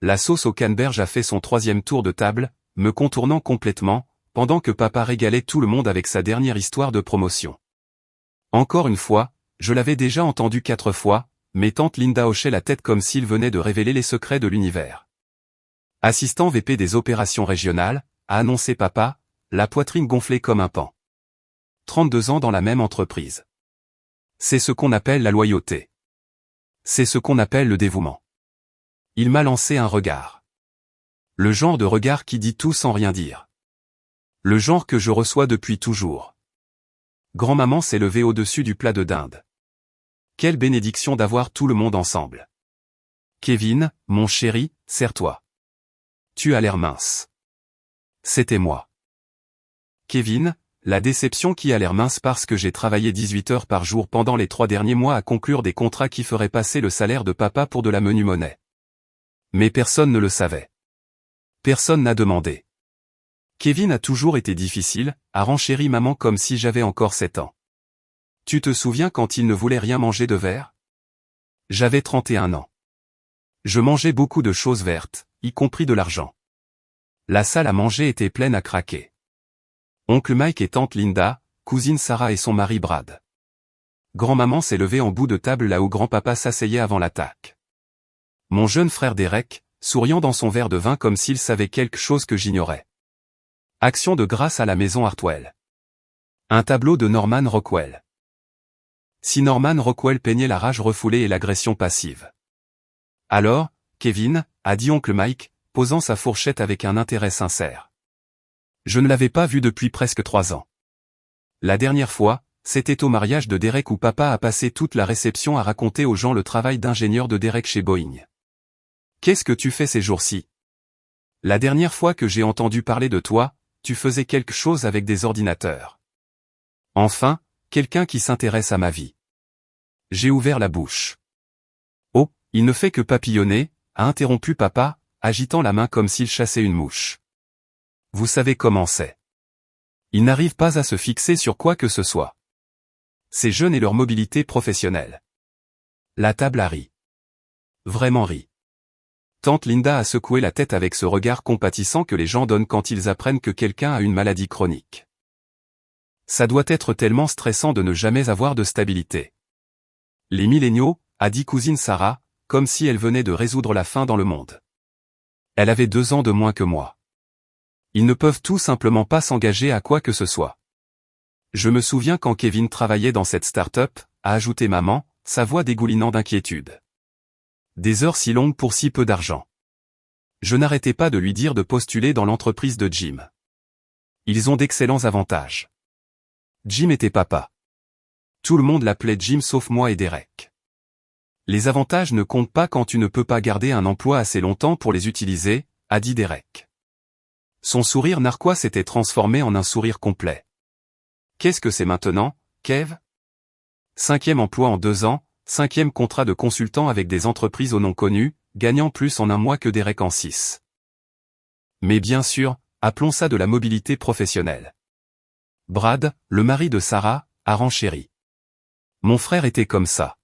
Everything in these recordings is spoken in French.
La sauce au canneberge a fait son troisième tour de table, me contournant complètement, pendant que papa régalait tout le monde avec sa dernière histoire de promotion. Encore une fois, je l'avais déjà entendu 4 fois, mais tante Linda hochait la tête comme s'il venait de révéler les secrets de l'univers. Assistant VP des opérations régionales, a annoncé papa, la poitrine gonflée comme un paon. 32 ans dans la même entreprise. C'est ce qu'on appelle la loyauté. C'est ce qu'on appelle le dévouement. Il m'a lancé un regard. Le genre de regard qui dit tout sans rien dire. Le genre que je reçois depuis toujours. Grand-maman s'est levée au-dessus du plat de dinde. Quelle bénédiction d'avoir tout le monde ensemble. Kevin, mon chéri, serre-toi. Tu as l'air mince. C'était moi. Kevin, la déception qui a l'air mince parce que j'ai travaillé 18 heures par jour pendant les 3 derniers mois à conclure des contrats qui feraient passer le salaire de papa pour de la menue monnaie. Mais personne ne le savait. Personne n'a demandé. Kevin a toujours été difficile, a renchéri maman comme si j'avais encore 7 ans. Tu te souviens quand il ne voulait rien manger de vert? J'avais 31 ans. Je mangeais beaucoup de choses vertes, y compris de l'argent. La salle à manger était pleine à craquer. Oncle Mike et tante Linda, cousine Sarah et son mari Brad. Grand-maman s'est levée en bout de table là où grand-papa s'asseyait avant l'attaque. Mon jeune frère Derek, souriant dans son verre de vin comme s'il savait quelque chose que j'ignorais. Action de grâce à la maison Hartwell. Un tableau de Norman Rockwell. Si Norman Rockwell peignait la rage refoulée et l'agression passive. Alors, Kevin, a dit oncle Mike, posant sa fourchette avec un intérêt sincère. Je ne l'avais pas vu depuis presque 3 ans. La dernière fois, c'était au mariage de Derek où papa a passé toute la réception à raconter aux gens le travail d'ingénieur de Derek chez Boeing. Qu'est-ce que tu fais ces jours-ci? La dernière fois que j'ai entendu parler de toi, tu faisais quelque chose avec des ordinateurs. Enfin, quelqu'un qui s'intéresse à ma vie. J'ai ouvert la bouche. Oh, il ne fait que papillonner, a interrompu papa, agitant la main comme s'il chassait une mouche. Vous savez comment c'est. Ils n'arrivent pas à se fixer sur quoi que ce soit. Ces jeunes et leur mobilité professionnelle. La table a ri. Vraiment ri. Tante Linda a secoué la tête avec ce regard compatissant que les gens donnent quand ils apprennent que quelqu'un a une maladie chronique. Ça doit être tellement stressant de ne jamais avoir de stabilité. Les milléniaux, a dit cousine Sarah, comme si elle venait de résoudre la faim dans le monde. Elle avait 2 ans de moins que moi. Ils ne peuvent tout simplement pas s'engager à quoi que ce soit. Je me souviens quand Kevin travaillait dans cette start-up, a ajouté maman, sa voix dégoulinant d'inquiétude. Des heures si longues pour si peu d'argent. Je n'arrêtais pas de lui dire de postuler dans l'entreprise de Jim. Ils ont d'excellents avantages. Jim était papa. Tout le monde l'appelait Jim sauf moi et Derek. Les avantages ne comptent pas quand tu ne peux pas garder un emploi assez longtemps pour les utiliser, a dit Derek. Son sourire narquois s'était transformé en un sourire complet. Qu'est-ce que c'est maintenant, Kev? 5e emploi en 2 ans, 5e contrat de consultant avec des entreprises au nom connu, gagnant plus en un mois que Derek en 6. Mais bien sûr, appelons ça de la mobilité professionnelle. Brad, le mari de Sarah, a renchéri. Mon frère était comme ça.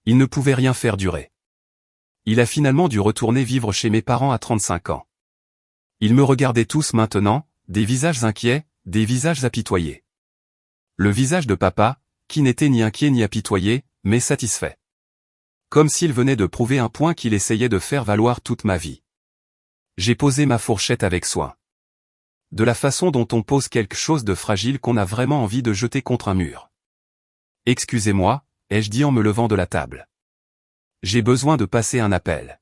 Il ne pouvait rien faire durer. Il a finalement dû retourner vivre chez mes parents à 35 ans. Ils me regardaient tous maintenant, des visages inquiets, des visages apitoyés. Le visage de papa, qui n'était ni inquiet ni apitoyé, mais satisfait. Comme s'il venait de prouver un point qu'il essayait de faire valoir toute ma vie. J'ai posé ma fourchette avec soin. De la façon dont on pose quelque chose de fragile qu'on a vraiment envie de jeter contre un mur. Excusez-moi, ai-je dit en me levant de la table. J'ai besoin de passer un appel.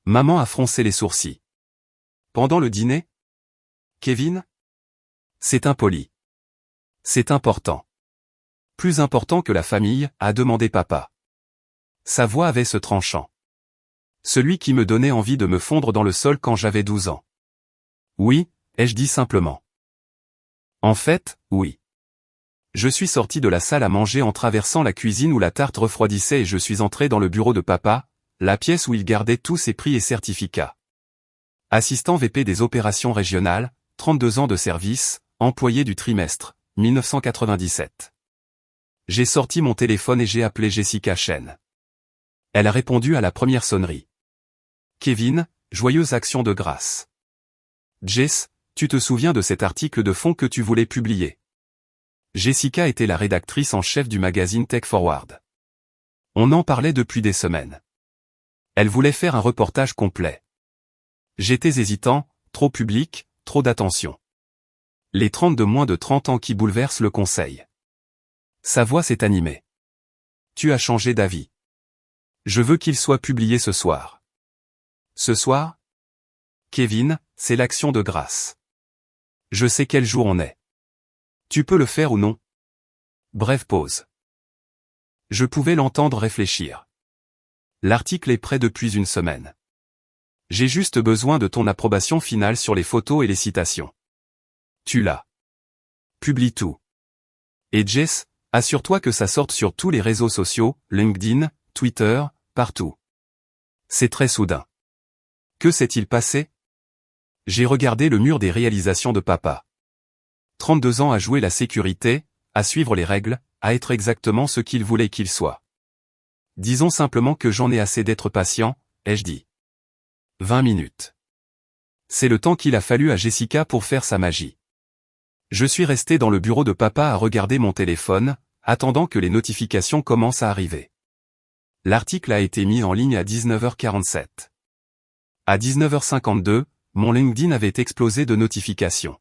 Maman a froncé les sourcils. Pendant le dîner? Kevin? C'est impoli. C'est important. Plus important que la famille, a demandé papa. Sa voix avait ce tranchant. Celui qui me donnait envie de me fondre dans le sol quand j'avais 12 ans. Oui, ai-je dit simplement. En fait, oui. Je suis sorti de la salle à manger en traversant la cuisine où la tarte refroidissait et je suis entré dans le bureau de papa, la pièce où il gardait tous ses prix et certificats. Assistant VP des opérations régionales, 32 ans de service, employé du trimestre, 1997. J'ai sorti mon téléphone et j'ai appelé Jessica Chen. Elle a répondu à la première sonnerie. Kevin, joyeuse action de grâce. Jess, tu te souviens de cet article de fond que tu voulais publier? Jessica était la rédactrice en chef du magazine Tech Forward. On en parlait depuis des semaines. Elle voulait faire un reportage complet. J'étais hésitant, trop public, trop d'attention. Les 30 de moins de 30 ans qui bouleversent le conseil. Sa voix s'est animée. Tu as changé d'avis. Je veux qu'il soit publié ce soir. Ce soir? Kevin, c'est l'action de grâce. Je sais quel jour on est. Tu peux le faire ou non? Brève pause. Je pouvais l'entendre réfléchir. L'article est prêt depuis une semaine. J'ai juste besoin de ton approbation finale sur les photos et les citations. Tu l'as. Publie tout. Et Jess, assure-toi que ça sorte sur tous les réseaux sociaux, LinkedIn, Twitter, partout. C'est très soudain. Que s'est-il passé? J'ai regardé le mur des réalisations de papa. 32 ans à jouer la sécurité, à suivre les règles, à être exactement ce qu'il voulait qu'il soit. Disons simplement que j'en ai assez d'être patient, ai-je dit. 20 minutes. C'est le temps qu'il a fallu à Jessica pour faire sa magie. Je suis resté dans le bureau de papa à regarder mon téléphone, attendant que les notifications commencent à arriver. L'article a été mis en ligne à 19h47. À 19h52, mon LinkedIn avait explosé de notifications.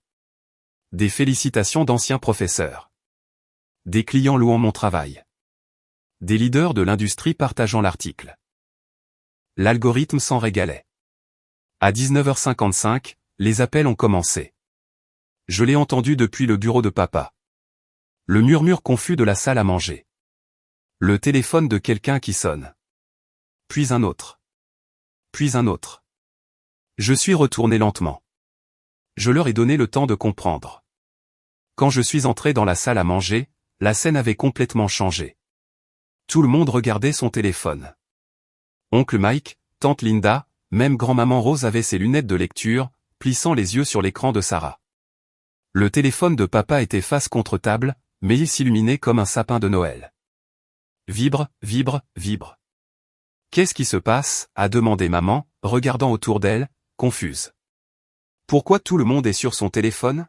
Des félicitations d'anciens professeurs. Des clients louant mon travail. Des leaders de l'industrie partageant l'article. L'algorithme s'en régalait. À 19h55, les appels ont commencé. Je l'ai entendu depuis le bureau de papa. Le murmure confus de la salle à manger. Le téléphone de quelqu'un qui sonne. Puis un autre. Puis un autre. Je suis retourné lentement. Je leur ai donné le temps de comprendre. Quand je suis entré dans la salle à manger, la scène avait complètement changé. Tout le monde regardait son téléphone. Oncle Mike, tante Linda, même grand-maman Rose avait ses lunettes de lecture, plissant les yeux sur l'écran de Sarah. Le téléphone de papa était face contre table, mais il s'illuminait comme un sapin de Noël. Vibre, vibre, vibre. Qu'est-ce qui se passe? A demandé maman, regardant autour d'elle, confuse. Pourquoi tout le monde est sur son téléphone?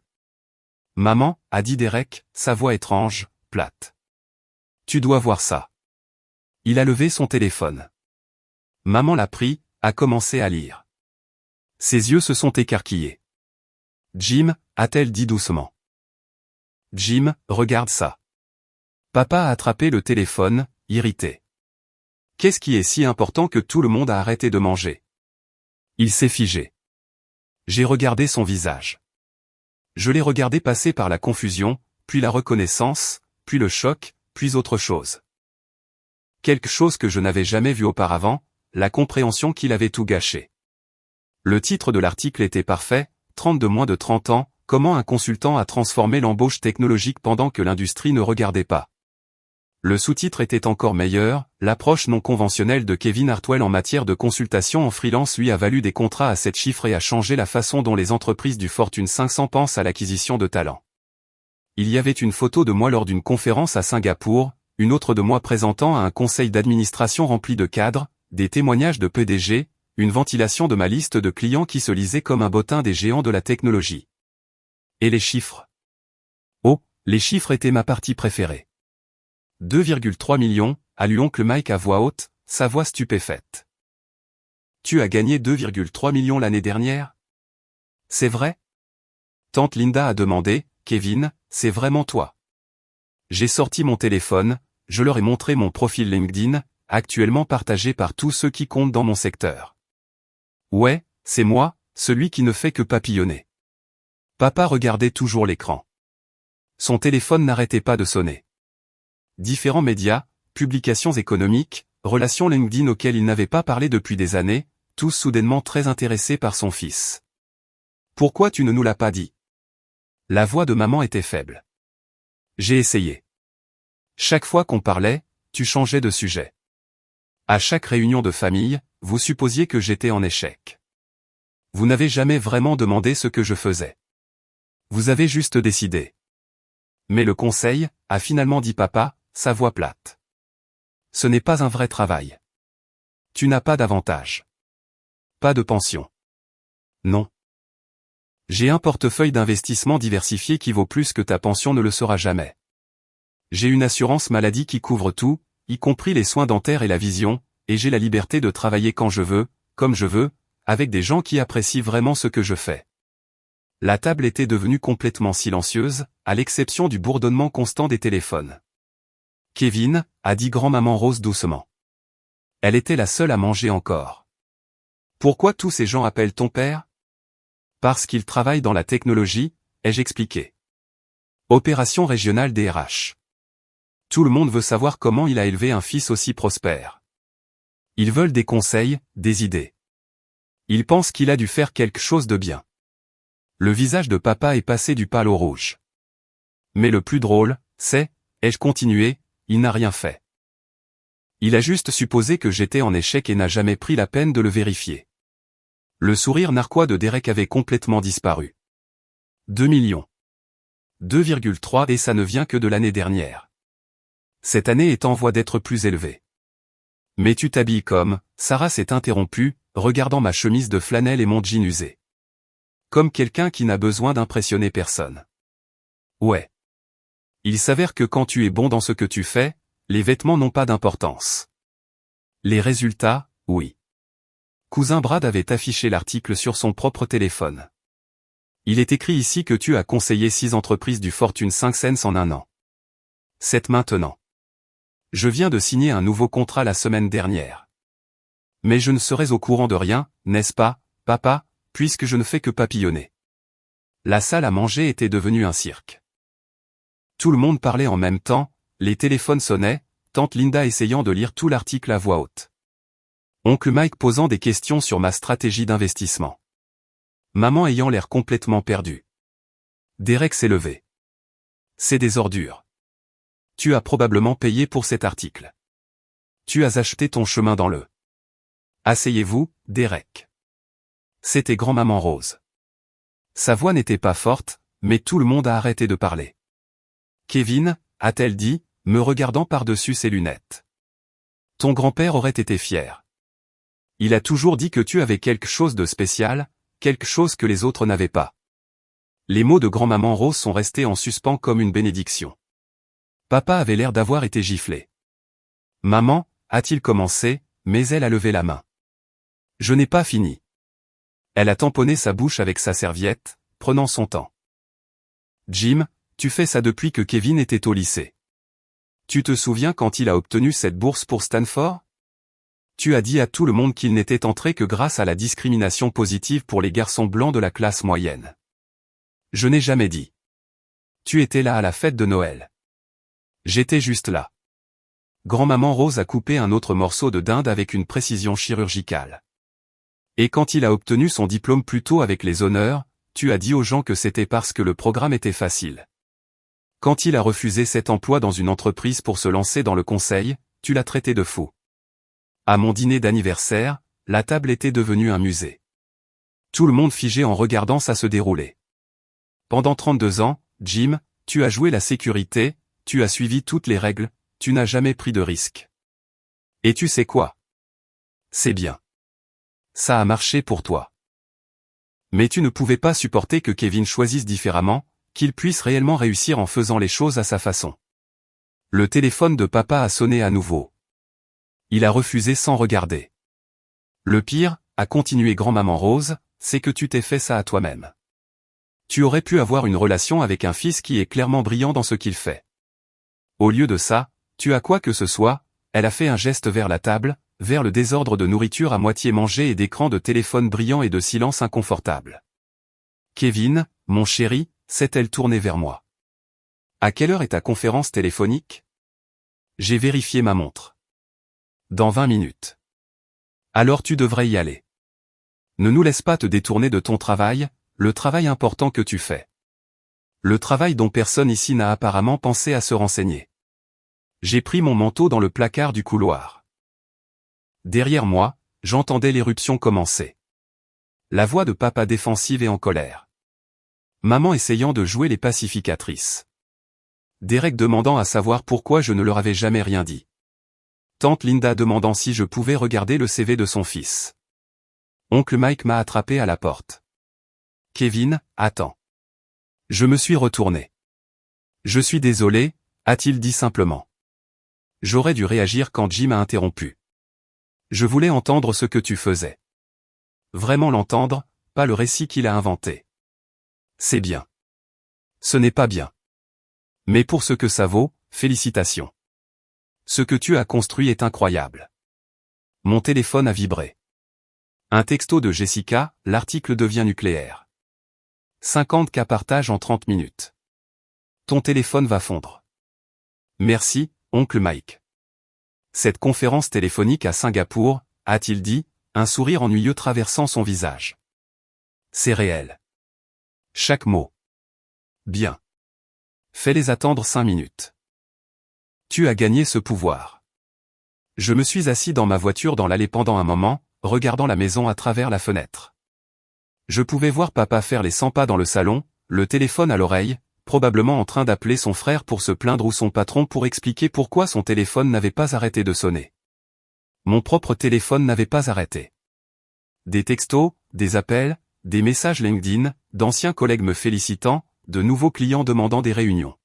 Maman, a dit Derek, sa voix étrange, plate. Tu dois voir ça. Il a levé son téléphone. Maman l'a pris, a commencé à lire. Ses yeux se sont écarquillés. Jim, a-t-elle dit doucement. Jim, regarde ça. Papa a attrapé le téléphone, irrité. Qu'est-ce qui est si important que tout le monde a arrêté de manger? Il s'est figé. J'ai regardé son visage. Je l'ai regardé passer par la confusion, puis la reconnaissance, puis le choc, puis autre chose. Quelque chose que je n'avais jamais vu auparavant, la compréhension qu'il avait tout gâché. Le titre de l'article était parfait, 30 de moins de 30 ans, comment un consultant a transformé l'embauche technologique pendant que l'industrie ne regardait pas. Le sous-titre était encore meilleur, l'approche non conventionnelle de Kevin Hartwell en matière de consultation en freelance lui a valu des contrats à 7 chiffres et a changé la façon dont les entreprises du Fortune 500 pensent à l'acquisition de talents. Il y avait une photo de moi lors d'une conférence à Singapour, une autre de moi présentant à un conseil d'administration rempli de cadres, des témoignages de PDG, une ventilation de ma liste de clients qui se lisait comme un bottin des géants de la technologie. Et les chiffres? Oh, les chiffres étaient ma partie préférée. 2,3 millions, a lu oncle Mike à voix haute, sa voix stupéfaite. Tu as gagné 2,3 millions l'année dernière? C'est vrai? Tante Linda a demandé, Kevin, c'est vraiment toi? J'ai sorti mon téléphone, je leur ai montré mon profil LinkedIn, actuellement partagé par tous ceux qui comptent dans mon secteur. Ouais, c'est moi, celui qui ne fait que papillonner. Papa regardait toujours l'écran. Son téléphone n'arrêtait pas de sonner. Différents médias, publications économiques, relations LinkedIn auxquelles il n'avait pas parlé depuis des années, tous soudainement très intéressés par son fils. Pourquoi tu ne nous l'as pas dit? La voix de maman était faible. J'ai essayé. Chaque fois qu'on parlait, tu changeais de sujet. À chaque réunion de famille, vous supposiez que j'étais en échec. Vous n'avez jamais vraiment demandé ce que je faisais. Vous avez juste décidé. Mais le conseil, a finalement dit papa, sa voix plate. Ce n'est pas un vrai travail. Tu n'as pas d'avantage. pas de pension. Non. J'ai un portefeuille d'investissement diversifié qui vaut plus que ta pension ne le sera jamais. J'ai une assurance maladie qui couvre tout, y compris les soins dentaires et la vision, et j'ai la liberté de travailler quand je veux, comme je veux, avec des gens qui apprécient vraiment ce que je fais. La table était devenue complètement silencieuse, à l'exception du bourdonnement constant des téléphones. Kevin, a dit grand-maman Rose doucement. Elle était la seule à manger encore. Pourquoi tous ces gens appellent ton père? Parce qu'il travaille dans la technologie, ai-je expliqué. Opération régionale DRH. Tout le monde veut savoir comment il a élevé un fils aussi prospère. Ils veulent des conseils, des idées. Ils pensent qu'il a dû faire quelque chose de bien. Le visage de papa est passé du pâle au rouge. Mais le plus drôle, c'est, ai-je continué, il n'a rien fait. Il a juste supposé que j'étais en échec et n'a jamais pris la peine de le vérifier. Le sourire narquois de Derek avait complètement disparu. 2 millions. 2,3 et ça ne vient que de l'année dernière. Cette année est en voie d'être plus élevée. Mais tu t'habilles comme, Sarah s'est interrompue, regardant ma chemise de flanelle et mon jean usé. Comme quelqu'un qui n'a besoin d'impressionner personne. Ouais. Il s'avère que quand tu es bon dans ce que tu fais, les vêtements n'ont pas d'importance. Les résultats, oui. Cousin Brad avait affiché l'article sur son propre téléphone. Il est écrit ici que tu as conseillé 6 entreprises du Fortune 500 en un an. 7 maintenant. Je viens de signer un nouveau contrat la semaine dernière. Mais je ne serais au courant de rien, n'est-ce pas, papa, puisque je ne fais que papillonner. La salle à manger était devenue un cirque. Tout le monde parlait en même temps, les téléphones sonnaient, tante Linda essayant de lire tout l'article à voix haute. Oncle Mike posant des questions sur ma stratégie d'investissement. Maman ayant l'air complètement perdue. Derek s'est levé. C'est des ordures. Tu as probablement payé pour cet article. Tu as acheté ton chemin dans le. Asseyez-vous, Derek. C'était grand-maman Rose. Sa voix n'était pas forte, mais tout le monde a arrêté de parler. Kevin, a-t-elle dit, me regardant par-dessus ses lunettes. Ton grand-père aurait été fier. Il a toujours dit que tu avais quelque chose de spécial, quelque chose que les autres n'avaient pas. Les mots de grand-maman Rose sont restés en suspens comme une bénédiction. Papa avait l'air d'avoir été giflé. Maman, a-t-il commencé, mais elle a levé la main. Je n'ai pas fini. Elle a tamponné sa bouche avec sa serviette, prenant son temps. Jim, tu fais ça depuis que Kevin était au lycée. Tu te souviens quand il a obtenu cette bourse pour Stanford? Tu as dit à tout le monde qu'il n'était entré que grâce à la discrimination positive pour les garçons blancs de la classe moyenne. Je n'ai jamais dit. Tu étais là à la fête de Noël. J'étais juste là. Grand-maman Rose a coupé un autre morceau de dinde avec une précision chirurgicale. Et quand il a obtenu son diplôme plus tôt avec les honneurs, tu as dit aux gens que c'était parce que le programme était facile. Quand il a refusé cet emploi dans une entreprise pour se lancer dans le conseil, tu l'as traité de fou. À mon dîner d'anniversaire, la table était devenue un musée. Tout le monde figé en regardant ça se dérouler. Pendant 32 ans, Jim, tu as joué la sécurité, tu as suivi toutes les règles, tu n'as jamais pris de risque. Et tu sais quoi? C'est bien. Ça a marché pour toi. Mais tu ne pouvais pas supporter que Kevin choisisse différemment, qu'il puisse réellement réussir en faisant les choses à sa façon. Le téléphone de papa a sonné à nouveau. Il a refusé sans regarder. Le pire, a continué grand-maman Rose, c'est que tu t'es fait ça à toi-même. Tu aurais pu avoir une relation avec un fils qui est clairement brillant dans ce qu'il fait. Au lieu de ça, tu as quoi que ce soit, elle a fait un geste vers la table, vers le désordre de nourriture à moitié mangée et d'écrans de téléphone brillants et de silence inconfortable. Kevin, mon chéri, s'est-elle tournée vers moi. À quelle heure est ta conférence téléphonique? J'ai vérifié ma montre. Dans 20 minutes. Alors tu devrais y aller. Ne nous laisse pas te détourner de ton travail, le travail important que tu fais. Le travail dont personne ici n'a apparemment pensé à se renseigner. J'ai pris mon manteau dans le placard du couloir. Derrière moi, j'entendais l'éruption commencer. La voix de papa défensive et en colère. Maman essayant de jouer les pacificatrices. Derek demandant à savoir pourquoi je ne leur avais jamais rien dit. Tante Linda demandant si je pouvais regarder le CV de son fils. Oncle Mike m'a attrapé à la porte. Kevin, attends. Je me suis retourné. Je suis désolé, a-t-il dit simplement. J'aurais dû réagir quand Jim a interrompu. Je voulais entendre ce que tu faisais. Vraiment l'entendre, pas le récit qu'il a inventé. C'est bien. Ce n'est pas bien. Mais pour ce que ça vaut, félicitations. Ce que tu as construit est incroyable. Mon téléphone a vibré. Un texto de Jessica, l'article devient nucléaire. 50 cas partage en 30 minutes. Ton téléphone va fondre. Merci, oncle Mike. Cette conférence téléphonique à Singapour, a-t-il dit, un sourire ennuyeux traversant son visage. C'est réel. Chaque mot. Bien. Fais-les attendre 5 minutes. Tu as gagné ce pouvoir. Je me suis assis dans ma voiture dans l'allée pendant un moment, regardant la maison à travers la fenêtre. Je pouvais voir papa faire les 100 pas dans le salon, le téléphone à l'oreille, probablement en train d'appeler son frère pour se plaindre ou son patron pour expliquer pourquoi son téléphone n'avait pas arrêté de sonner. Mon propre téléphone n'avait pas arrêté. Des textos, des appels, des messages LinkedIn, d'anciens collègues me félicitant, de nouveaux clients demandant des réunions.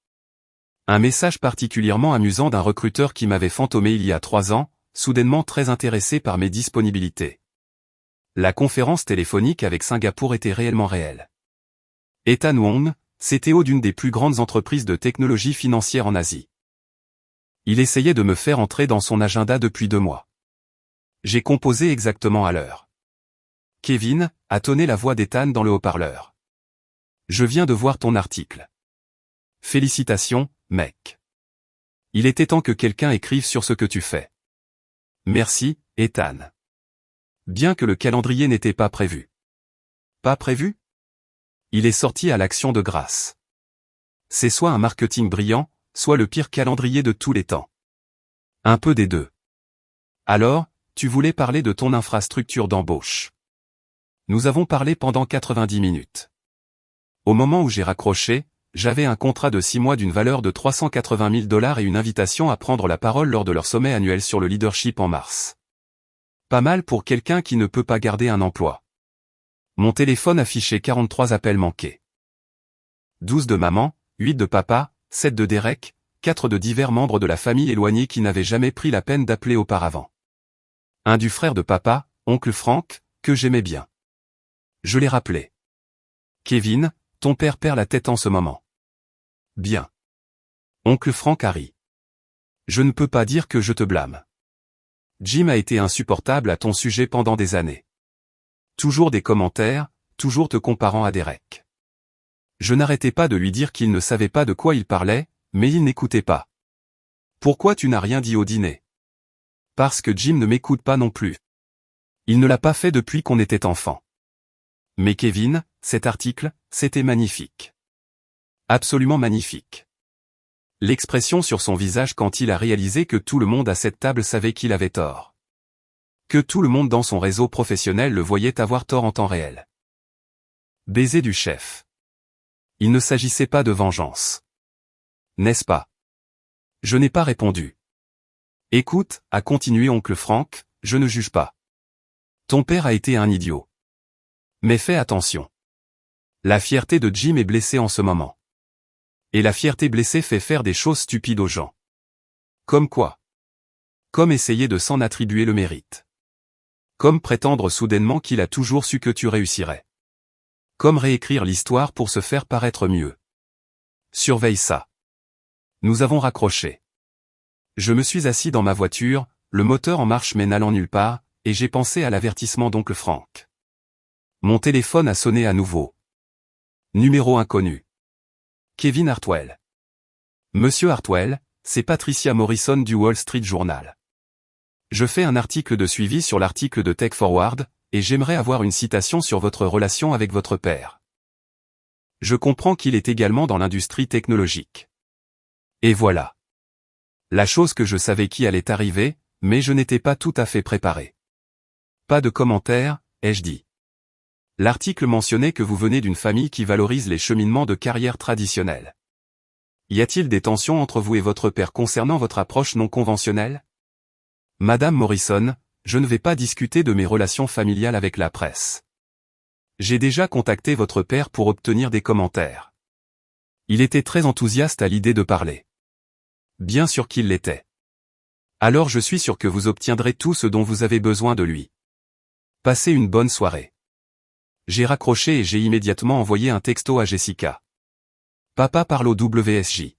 Un message particulièrement amusant d'un recruteur qui m'avait fantomé il y a 3 ans, soudainement très intéressé par mes disponibilités. La conférence téléphonique avec Singapour était réellement réelle. Ethan Wong, CTO d'une des plus grandes entreprises de technologie financière en Asie. Il essayait de me faire entrer dans son agenda depuis 2 mois. J'ai composé exactement à l'heure. Kevin, a tonné la voix d'Ethan dans le haut-parleur. Je viens de voir ton article. Félicitations, mec. Il était temps que quelqu'un écrive sur ce que tu fais. Merci, Ethan. Bien que le calendrier n'était pas prévu. Pas prévu? Il est sorti à l'action de grâce. C'est soit un marketing brillant, soit le pire calendrier de tous les temps. Un peu des deux. Alors, tu voulais parler de ton infrastructure d'embauche. Nous avons parlé pendant 90 minutes. Au moment où j'ai raccroché, j'avais un contrat de 6 mois d'une valeur de $380 000 et une invitation à prendre la parole lors de leur sommet annuel sur le leadership en mars. Pas mal pour quelqu'un qui ne peut pas garder un emploi. Mon téléphone affichait 43 appels manqués. 12 de maman, 8 de papa, 7 de Derek, 4 de divers membres de la famille éloignée qui n'avaient jamais pris la peine d'appeler auparavant. Un du frère de papa, oncle Frank, que j'aimais bien. Je l'ai rappelé. Kevin, ton père perd la tête en ce moment. Bien. Oncle Frank a ri. Je ne peux pas dire que je te blâme. Jim a été insupportable à ton sujet pendant des années. Toujours des commentaires, toujours te comparant à Derek. Je n'arrêtais pas de lui dire qu'il ne savait pas de quoi il parlait, mais il n'écoutait pas. Pourquoi tu n'as rien dit au dîner? Parce que Jim ne m'écoute pas non plus. Il ne l'a pas fait depuis qu'on était enfant. Mais Kevin, cet article, c'était magnifique. Absolument magnifique. L'expression sur son visage quand il a réalisé que tout le monde à cette table savait qu'il avait tort. Que tout le monde dans son réseau professionnel le voyait avoir tort en temps réel. Baiser du chef. Il ne s'agissait pas de vengeance. N'est-ce pas? Je n'ai pas répondu. Écoute, a continué oncle Frank, je ne juge pas. Ton père a été un idiot. Mais fais attention. La fierté de Jim est blessée en ce moment. Et la fierté blessée fait faire des choses stupides aux gens. Comme quoi? Comme essayer de s'en attribuer le mérite. Comme prétendre soudainement qu'il a toujours su que tu réussirais. Comme réécrire l'histoire pour se faire paraître mieux. Surveille ça. Nous avons raccroché. Je me suis assis dans ma voiture, le moteur en marche mais n'allant nulle part, et j'ai pensé à l'avertissement d'oncle Frank. Mon téléphone a sonné à nouveau. Numéro inconnu. Kevin Hartwell. Monsieur Hartwell, c'est Patricia Morrison du Wall Street Journal. Je fais un article de suivi sur l'article de Tech Forward, et j'aimerais avoir une citation sur votre relation avec votre père. Je comprends qu'il est également dans l'industrie technologique. Et voilà. La chose que je savais qui allait arriver, mais je n'étais pas tout à fait préparé. Pas de commentaire, ai-je dit. L'article mentionnait que vous venez d'une famille qui valorise les cheminements de carrière traditionnels. Y a-t-il des tensions entre vous et votre père concernant votre approche non conventionnelle? Madame Morrison, je ne vais pas discuter de mes relations familiales avec la presse. J'ai déjà contacté votre père pour obtenir des commentaires. Il était très enthousiaste à l'idée de parler. Bien sûr qu'il l'était. Alors je suis sûr que vous obtiendrez tout ce dont vous avez besoin de lui. Passez une bonne soirée. J'ai raccroché et j'ai immédiatement envoyé un texto à Jessica. Papa parle au WSJ.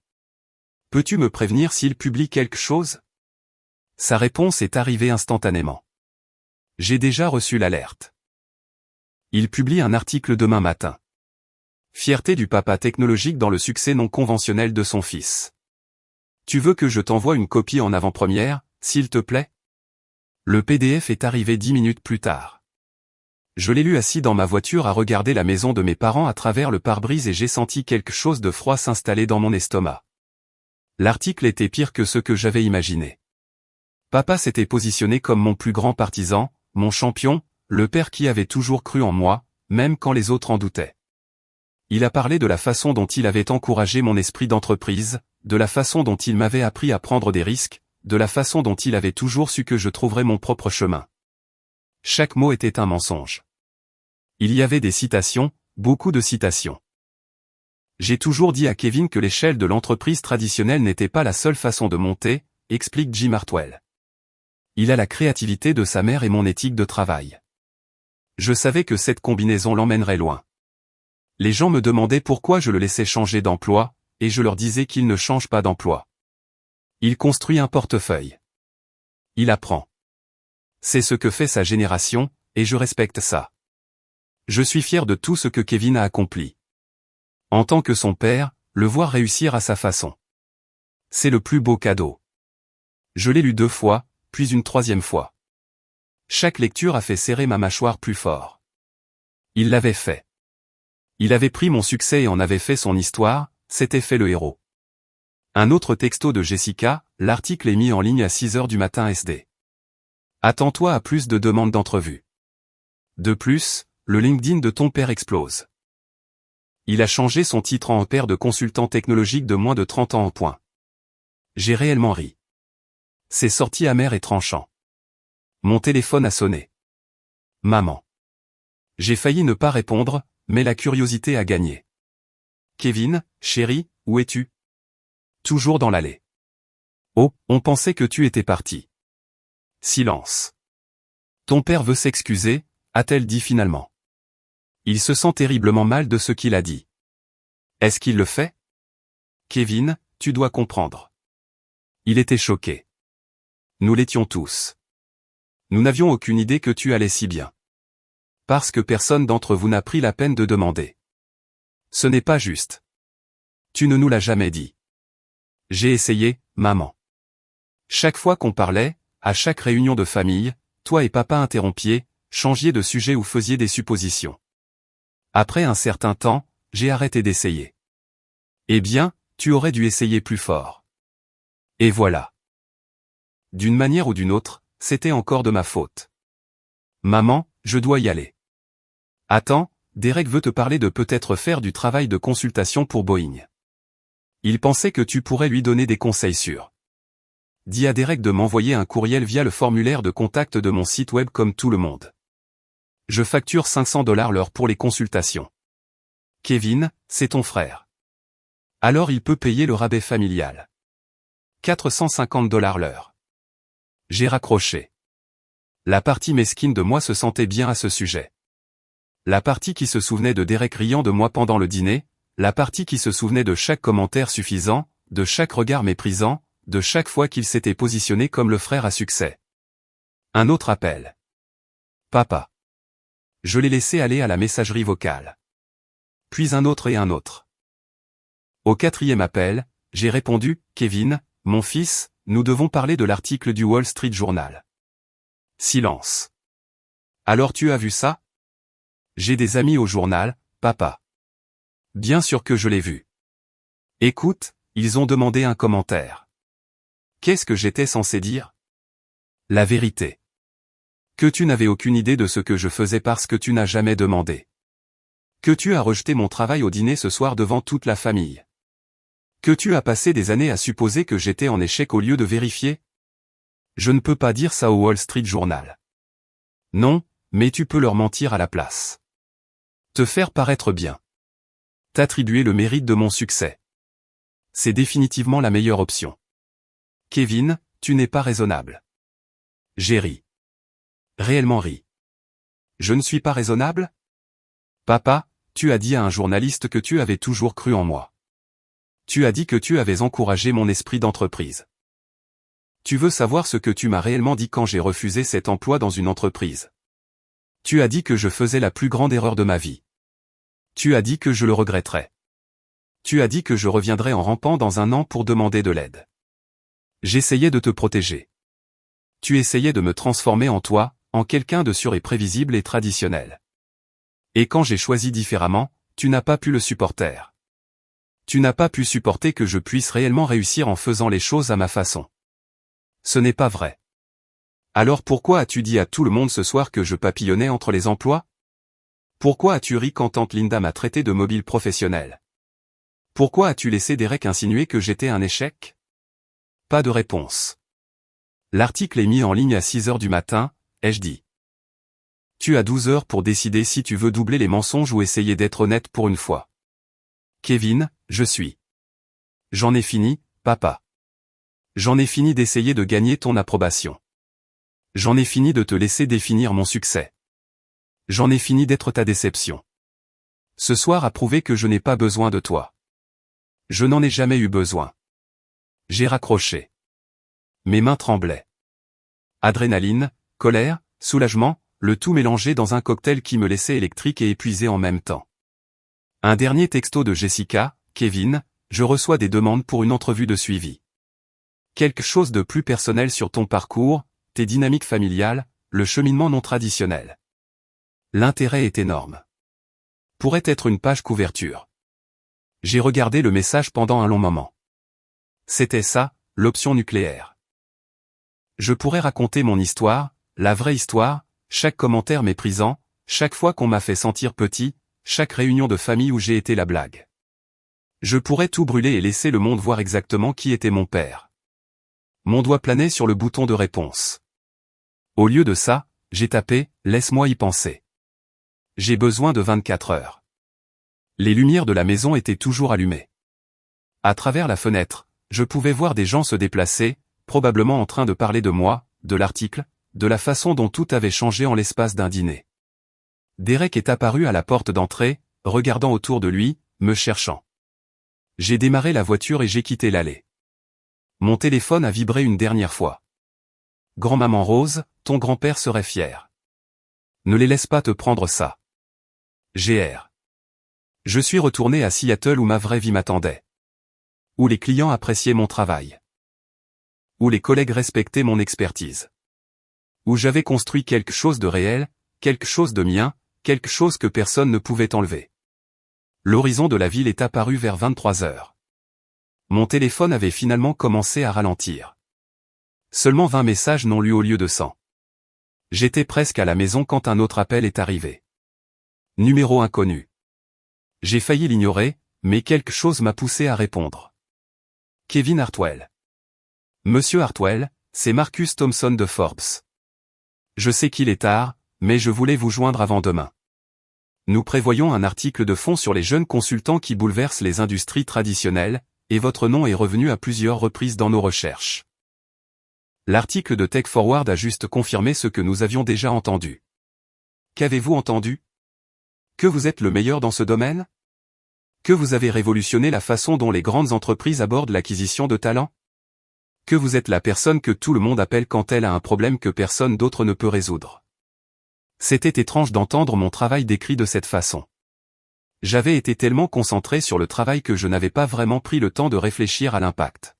Peux-tu me prévenir s'il publie quelque chose? Sa réponse est arrivée instantanément. J'ai déjà reçu l'alerte. Il publie un article demain matin. Fierté du papa technologique dans le succès non conventionnel de son fils. Tu veux que je t'envoie une copie en avant-première, s'il te plaît? Le PDF est arrivé 10 minutes plus tard. Je l'ai lu assis dans ma voiture à regarder la maison de mes parents à travers le pare-brise et j'ai senti quelque chose de froid s'installer dans mon estomac. L'article était pire que ce que j'avais imaginé. Papa s'était positionné comme mon plus grand partisan, mon champion, le père qui avait toujours cru en moi, même quand les autres en doutaient. Il a parlé de la façon dont il avait encouragé mon esprit d'entreprise, de la façon dont il m'avait appris à prendre des risques, de la façon dont il avait toujours su que je trouverais mon propre chemin. Chaque mot était un mensonge. Il y avait des citations, beaucoup de citations. J'ai toujours dit à Kevin que l'échelle de l'entreprise traditionnelle n'était pas la seule façon de monter, explique Jim Hartwell. Il a la créativité de sa mère et mon éthique de travail. Je savais que cette combinaison l'emmènerait loin. Les gens me demandaient pourquoi je le laissais changer d'emploi, et je leur disais qu'il ne change pas d'emploi. Il construit un portefeuille. Il apprend. C'est ce que fait sa génération, et je respecte ça. Je suis fier de tout ce que Kevin a accompli. En tant que son père, le voir réussir à sa façon. C'est le plus beau cadeau. Je l'ai lu 2 fois, puis une 3e fois. Chaque lecture a fait serrer ma mâchoire plus fort. Il l'avait fait. Il avait pris mon succès et en avait fait son histoire, s'était fait le héros. Un autre texto de Jessica, l'article est mis en ligne à 6h du matin SD. Attends-toi à plus de demandes d'entrevue. De plus, le LinkedIn de ton père explose. Il a changé son titre en père de consultant technologique de moins de 30 ans en point. J'ai réellement ri. C'est sorti amer et tranchant. Mon téléphone a sonné. Maman. J'ai failli ne pas répondre, mais la curiosité a gagné. Kevin, chéri, où es-tu? Toujours dans l'allée. Oh, on pensait que tu étais parti. Silence. Ton père veut s'excuser, a-t-elle dit finalement. Il se sent terriblement mal de ce qu'il a dit. Est-ce qu'il le fait? Kevin, tu dois comprendre. Il était choqué. Nous l'étions tous. Nous n'avions aucune idée que tu allais si bien. Parce que personne d'entre vous n'a pris la peine de demander. Ce n'est pas juste. Tu ne nous l'as jamais dit. J'ai essayé, maman. Chaque fois qu'on parlait, à chaque réunion de famille, toi et papa interrompiez, changiez de sujet ou faisiez des suppositions. Après un certain temps, j'ai arrêté d'essayer. Eh bien, tu aurais dû essayer plus fort. Et voilà. D'une manière ou d'une autre, c'était encore de ma faute. Maman, je dois y aller. Attends, Derek veut te parler de peut-être faire du travail de consultation pour Boeing. Il pensait que tu pourrais lui donner des conseils sûrs. Dis à Derek de m'envoyer un courriel via le formulaire de contact de mon site web comme tout le monde. Je facture $500 l'heure pour les consultations. Kevin, c'est ton frère. Alors il peut payer le rabais familial. $450 l'heure. J'ai raccroché. La partie mesquine de moi se sentait bien à ce sujet. La partie qui se souvenait de Derek riant de moi pendant le dîner, la partie qui se souvenait de chaque commentaire suffisant, de chaque regard méprisant, de chaque fois qu'il s'était positionné comme le frère à succès. Un autre appel. Papa. Je l'ai laissé aller à la messagerie vocale. Puis un autre et un autre. Au 4e appel, j'ai répondu, Kevin, mon fils, nous devons parler de l'article du Wall Street Journal. Silence. Alors tu as vu ça? J'ai des amis au journal, papa. Bien sûr que je l'ai vu. Écoute, ils ont demandé un commentaire. Qu'est-ce que j'étais censé dire? La vérité. Que tu n'avais aucune idée de ce que je faisais parce que tu n'as jamais demandé. Que tu as rejeté mon travail au dîner ce soir devant toute la famille. Que tu as passé des années à supposer que j'étais en échec au lieu de vérifier. Je ne peux pas dire ça au Wall Street Journal. Non, mais tu peux leur mentir à la place. Te faire paraître bien. T'attribuer le mérite de mon succès. C'est définitivement la meilleure option. Kevin, tu n'es pas raisonnable. J'ai ri. Réellement ri. Je ne suis pas raisonnable? Papa, tu as dit à un journaliste que tu avais toujours cru en moi. Tu as dit que tu avais encouragé mon esprit d'entreprise. Tu veux savoir ce que tu m'as réellement dit quand j'ai refusé cet emploi dans une entreprise. Tu as dit que je faisais la plus grande erreur de ma vie. Tu as dit que je le regretterais. Tu as dit que je reviendrais en rampant dans un an pour demander de l'aide. J'essayais de te protéger. Tu essayais de me transformer en toi, en quelqu'un de sûr et prévisible et traditionnel. Et quand j'ai choisi différemment, tu n'as pas pu le supporter. Tu n'as pas pu supporter que je puisse réellement réussir en faisant les choses à ma façon. Ce n'est pas vrai. Alors pourquoi as-tu dit à tout le monde ce soir que je papillonnais entre les emplois? Pourquoi as-tu ri quand tante Linda m'a traité de mobile professionnel? Pourquoi as-tu laissé Derek insinuer que j'étais un échec? Pas de réponse. L'article est mis en ligne à 6 heures du matin, ai-je dit. Tu as 12 heures pour décider si tu veux doubler les mensonges ou essayer d'être honnête pour une fois. Kevin, je suis. J'en ai fini, papa. J'en ai fini d'essayer de gagner ton approbation. J'en ai fini de te laisser définir mon succès. J'en ai fini d'être ta déception. Ce soir a prouvé que je n'ai pas besoin de toi. Je n'en ai jamais eu besoin. J'ai raccroché. Mes mains tremblaient. Adrénaline, colère, soulagement, le tout mélangé dans un cocktail qui me laissait électrique et épuisé en même temps. Un dernier texto de Jessica, Kevin, je reçois des demandes pour une entrevue de suivi. Quelque chose de plus personnel sur ton parcours, tes dynamiques familiales, le cheminement non traditionnel. L'intérêt est énorme. Pourrait être une page couverture. J'ai regardé le message pendant un long moment. C'était ça, l'option nucléaire. Je pourrais raconter mon histoire, la vraie histoire, chaque commentaire méprisant, chaque fois qu'on m'a fait sentir petit, chaque réunion de famille où j'ai été la blague. Je pourrais tout brûler et laisser le monde voir exactement qui était mon père. Mon doigt planait sur le bouton de réponse. Au lieu de ça, j'ai tapé « Laisse-moi y penser ». J'ai besoin de 24 heures. Les lumières de la maison étaient toujours allumées. À travers la fenêtre, je pouvais voir des gens se déplacer, probablement en train de parler de moi, de l'article, de la façon dont tout avait changé en l'espace d'un dîner. Derek est apparu à la porte d'entrée, regardant autour de lui, me cherchant. J'ai démarré la voiture et j'ai quitté l'allée. Mon téléphone a vibré une dernière fois. Grand-maman Rose, ton grand-père serait fier. Ne les laisse pas te prendre ça. GR. Je suis retourné à Seattle où ma vraie vie m'attendait. Où les clients appréciaient mon travail. Où les collègues respectaient mon expertise. Où j'avais construit quelque chose de réel, quelque chose de mien, quelque chose que personne ne pouvait enlever. L'horizon de la ville est apparu vers 23 heures. Mon téléphone avait finalement commencé à ralentir. Seulement 20 messages non lus au lieu de 100. J'étais presque à la maison quand un autre appel est arrivé. Numéro inconnu. J'ai failli l'ignorer, mais quelque chose m'a poussé à répondre. Kevin Hartwell. Monsieur Hartwell, c'est Marcus Thompson de Forbes. Je sais qu'il est tard, mais je voulais vous joindre avant demain. Nous prévoyons un article de fond sur les jeunes consultants qui bouleversent les industries traditionnelles, et votre nom est revenu à plusieurs reprises dans nos recherches. L'article de Tech Forward a juste confirmé ce que nous avions déjà entendu. Qu'avez-vous entendu? Que vous êtes le meilleur dans ce domaine? Que vous avez révolutionné la façon dont les grandes entreprises abordent l'acquisition de talents? Que vous êtes la personne que tout le monde appelle quand elle a un problème que personne d'autre ne peut résoudre. C'était étrange d'entendre mon travail décrit de cette façon. J'avais été tellement concentré sur le travail que je n'avais pas vraiment pris le temps de réfléchir à l'impact.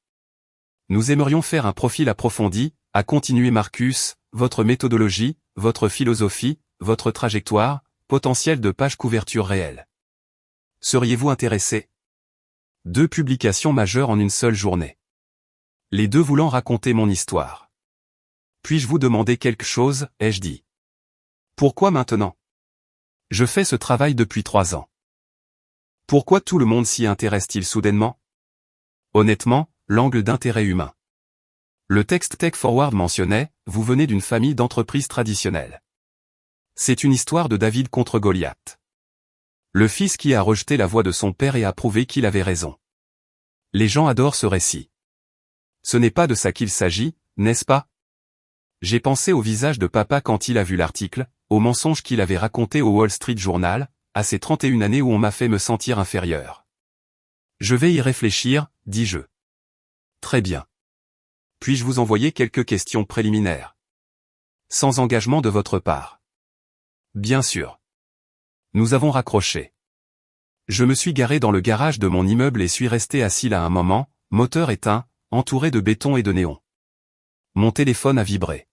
Nous aimerions faire un profil approfondi, a continué Marcus, votre méthodologie, votre philosophie, votre trajectoire, potentiel de page couverture réelle. Seriez-vous intéressé? 2 publications majeures en une seule journée. Les 2 voulant raconter mon histoire. Puis-je vous demander quelque chose, ai-je dit. Pourquoi maintenant? Je fais ce travail depuis 3 ans. Pourquoi tout le monde s'y intéresse-t-il soudainement? Honnêtement, l'angle d'intérêt humain. Le texte Tech Forward mentionnait, vous venez d'une famille d'entreprises traditionnelles. C'est une histoire de David contre Goliath. Le fils qui a rejeté la voix de son père et a prouvé qu'il avait raison. Les gens adorent ce récit. Ce n'est pas de ça qu'il s'agit, n'est-ce pas? J'ai pensé au visage de papa quand il a vu l'article, au mensonge qu'il avait raconté au Wall Street Journal, à ces 31 années où on m'a fait me sentir inférieur. Je vais y réfléchir, dis-je. Très bien. Puis-je vous envoyer quelques questions préliminaires? Sans engagement de votre part. Bien sûr. Nous avons raccroché. Je me suis garé dans le garage de mon immeuble et suis resté assis là un moment, moteur éteint, entouré de béton et de néon. Mon téléphone a vibré.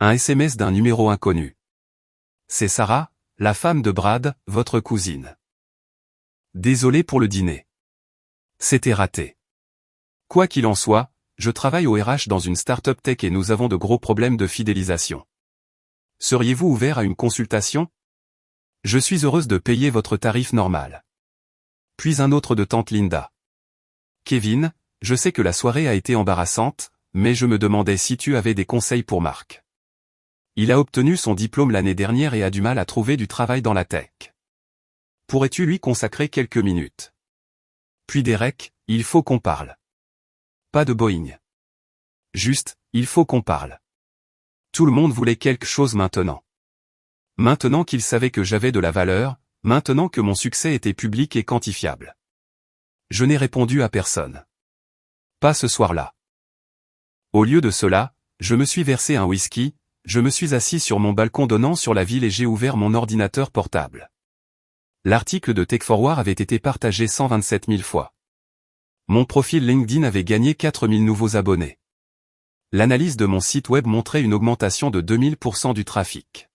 Un SMS d'un numéro inconnu. C'est Sarah, la femme de Brad, votre cousine. Désolé pour le dîner. C'était raté. Quoi qu'il en soit, je travaille au RH dans une start-up tech et nous avons de gros problèmes de fidélisation. Seriez-vous ouvert à une consultation? Je suis heureuse de payer votre tarif normal. Puis un autre de tante Linda. Kevin, je sais que la soirée a été embarrassante, mais je me demandais si tu avais des conseils pour Marc. Il a obtenu son diplôme l'année dernière et a du mal à trouver du travail dans la tech. Pourrais-tu lui consacrer quelques minutes? Puis Derek, il faut qu'on parle. Pas de Boeing. Juste, il faut qu'on parle. Tout le monde voulait quelque chose maintenant. Maintenant qu'il savait que j'avais de la valeur, maintenant que mon succès était public et quantifiable. Je n'ai répondu à personne. Pas ce soir-là. Au lieu de cela, je me suis versé un whisky, je me suis assis sur mon balcon donnant sur la ville et j'ai ouvert mon ordinateur portable. L'article de Tech Forward avait été partagé 127 000 fois. Mon profil LinkedIn avait gagné 4 000 nouveaux abonnés. L'analyse de mon site web montrait une augmentation de 2000% du trafic.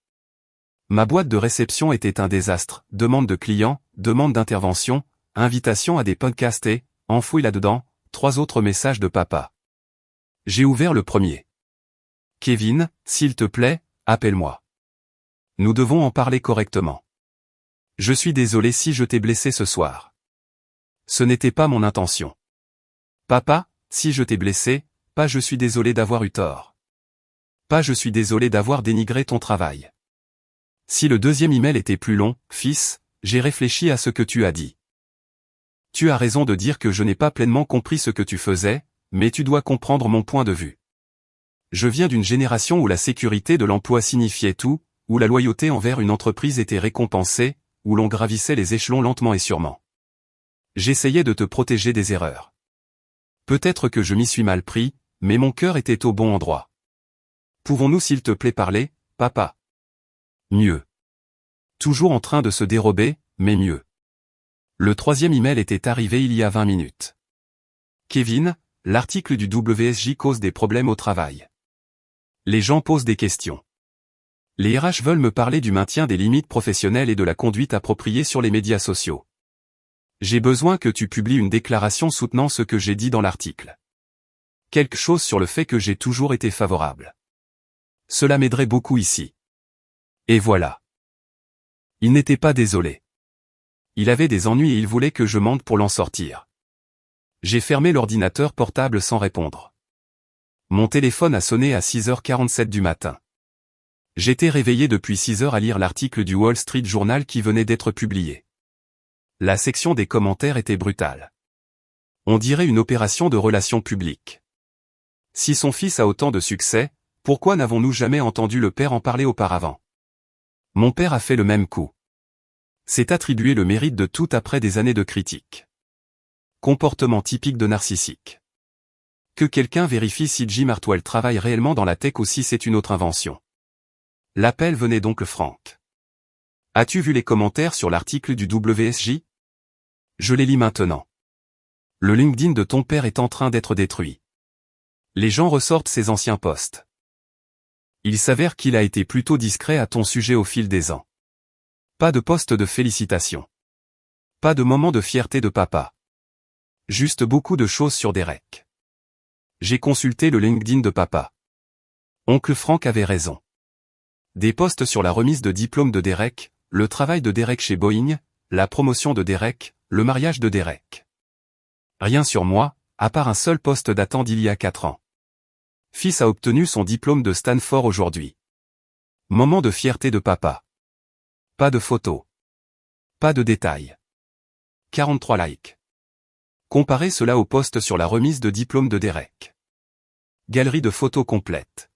Ma boîte de réception était un désastre, demande de clients, demande d'intervention, invitation à des podcasts et, enfoui là-dedans, 3 autres messages de papa. J'ai ouvert le premier. Kevin, s'il te plaît, appelle-moi. Nous devons en parler correctement. Je suis désolé si je t'ai blessé ce soir. Ce n'était pas mon intention. Papa, si je t'ai blessé, pas je suis désolé d'avoir eu tort. Pas je suis désolé d'avoir dénigré ton travail. Si le deuxième email était plus long, fils, j'ai réfléchi à ce que tu as dit. Tu as raison de dire que je n'ai pas pleinement compris ce que tu faisais, mais tu dois comprendre mon point de vue. Je viens d'une génération où la sécurité de l'emploi signifiait tout, où la loyauté envers une entreprise était récompensée, où l'on gravissait les échelons lentement et sûrement. J'essayais de te protéger des erreurs. Peut-être que je m'y suis mal pris, mais mon cœur était au bon endroit. Pouvons-nous s'il te plaît parler, papa? Mieux. Toujours en train de se dérober, mais mieux. Le troisième email était arrivé il y a 20 minutes. Kevin, l'article du WSJ cause des problèmes au travail. Les gens posent des questions. Les RH veulent me parler du maintien des limites professionnelles et de la conduite appropriée sur les médias sociaux. J'ai besoin que tu publies une déclaration soutenant ce que j'ai dit dans l'article. Quelque chose sur le fait que j'ai toujours été favorable. Cela m'aiderait beaucoup ici. Et voilà. Il n'était pas désolé. Il avait des ennuis et il voulait que je mente pour l'en sortir. J'ai fermé l'ordinateur portable sans répondre. Mon téléphone a sonné à 6h47 du matin. J'étais réveillé depuis 6h à lire l'article du Wall Street Journal qui venait d'être publié. La section des commentaires était brutale. On dirait une opération de relations publiques. Si son fils a autant de succès, pourquoi n'avons-nous jamais entendu le père en parler auparavant? Mon père a fait le même coup. C'est attribuer le mérite de tout après des années de critiques. Comportement typique de narcissique. Que quelqu'un vérifie si Jim Hartwell travaille réellement dans la tech ou si c'est une autre invention. L'appel venait donc Franck. As-tu vu les commentaires sur l'article du WSJ? Je les lis maintenant. Le LinkedIn de ton père est en train d'être détruit. Les gens ressortent ses anciens posts. Il s'avère qu'il a été plutôt discret à ton sujet au fil des ans. Pas de poste de félicitations. Pas de moment de fierté de papa. Juste beaucoup de choses sur Derek. J'ai consulté le LinkedIn de papa. Oncle Frank avait raison. Des posts sur la remise de diplôme de Derek, le travail de Derek chez Boeing, la promotion de Derek, le mariage de Derek. Rien sur moi, à part un seul post datant d'il y a 4 ans. Fils a obtenu son diplôme de Stanford aujourd'hui. Moment de fierté de papa. Pas de photos. Pas de détails. 43 likes. Comparez cela au post sur la remise de diplôme de Derek. Galerie de photos complète.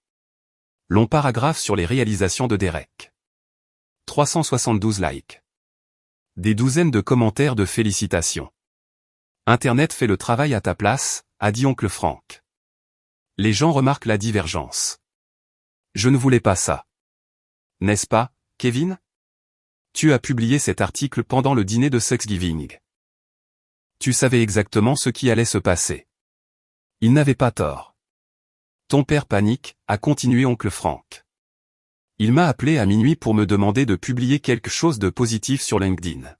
Long paragraphe sur les réalisations de Derek. 372 likes. Des douzaines de commentaires de félicitations. Internet fait le travail à ta place, a dit oncle Frank. Les gens remarquent la divergence. Je ne voulais pas ça. N'est-ce pas, Kevin? Tu as publié cet article pendant le dîner de Thanksgiving. Tu savais exactement ce qui allait se passer. Il n'avait pas tort. Ton père panique, a continué oncle Frank. Il m'a appelé à minuit pour me demander de publier quelque chose de positif sur LinkedIn.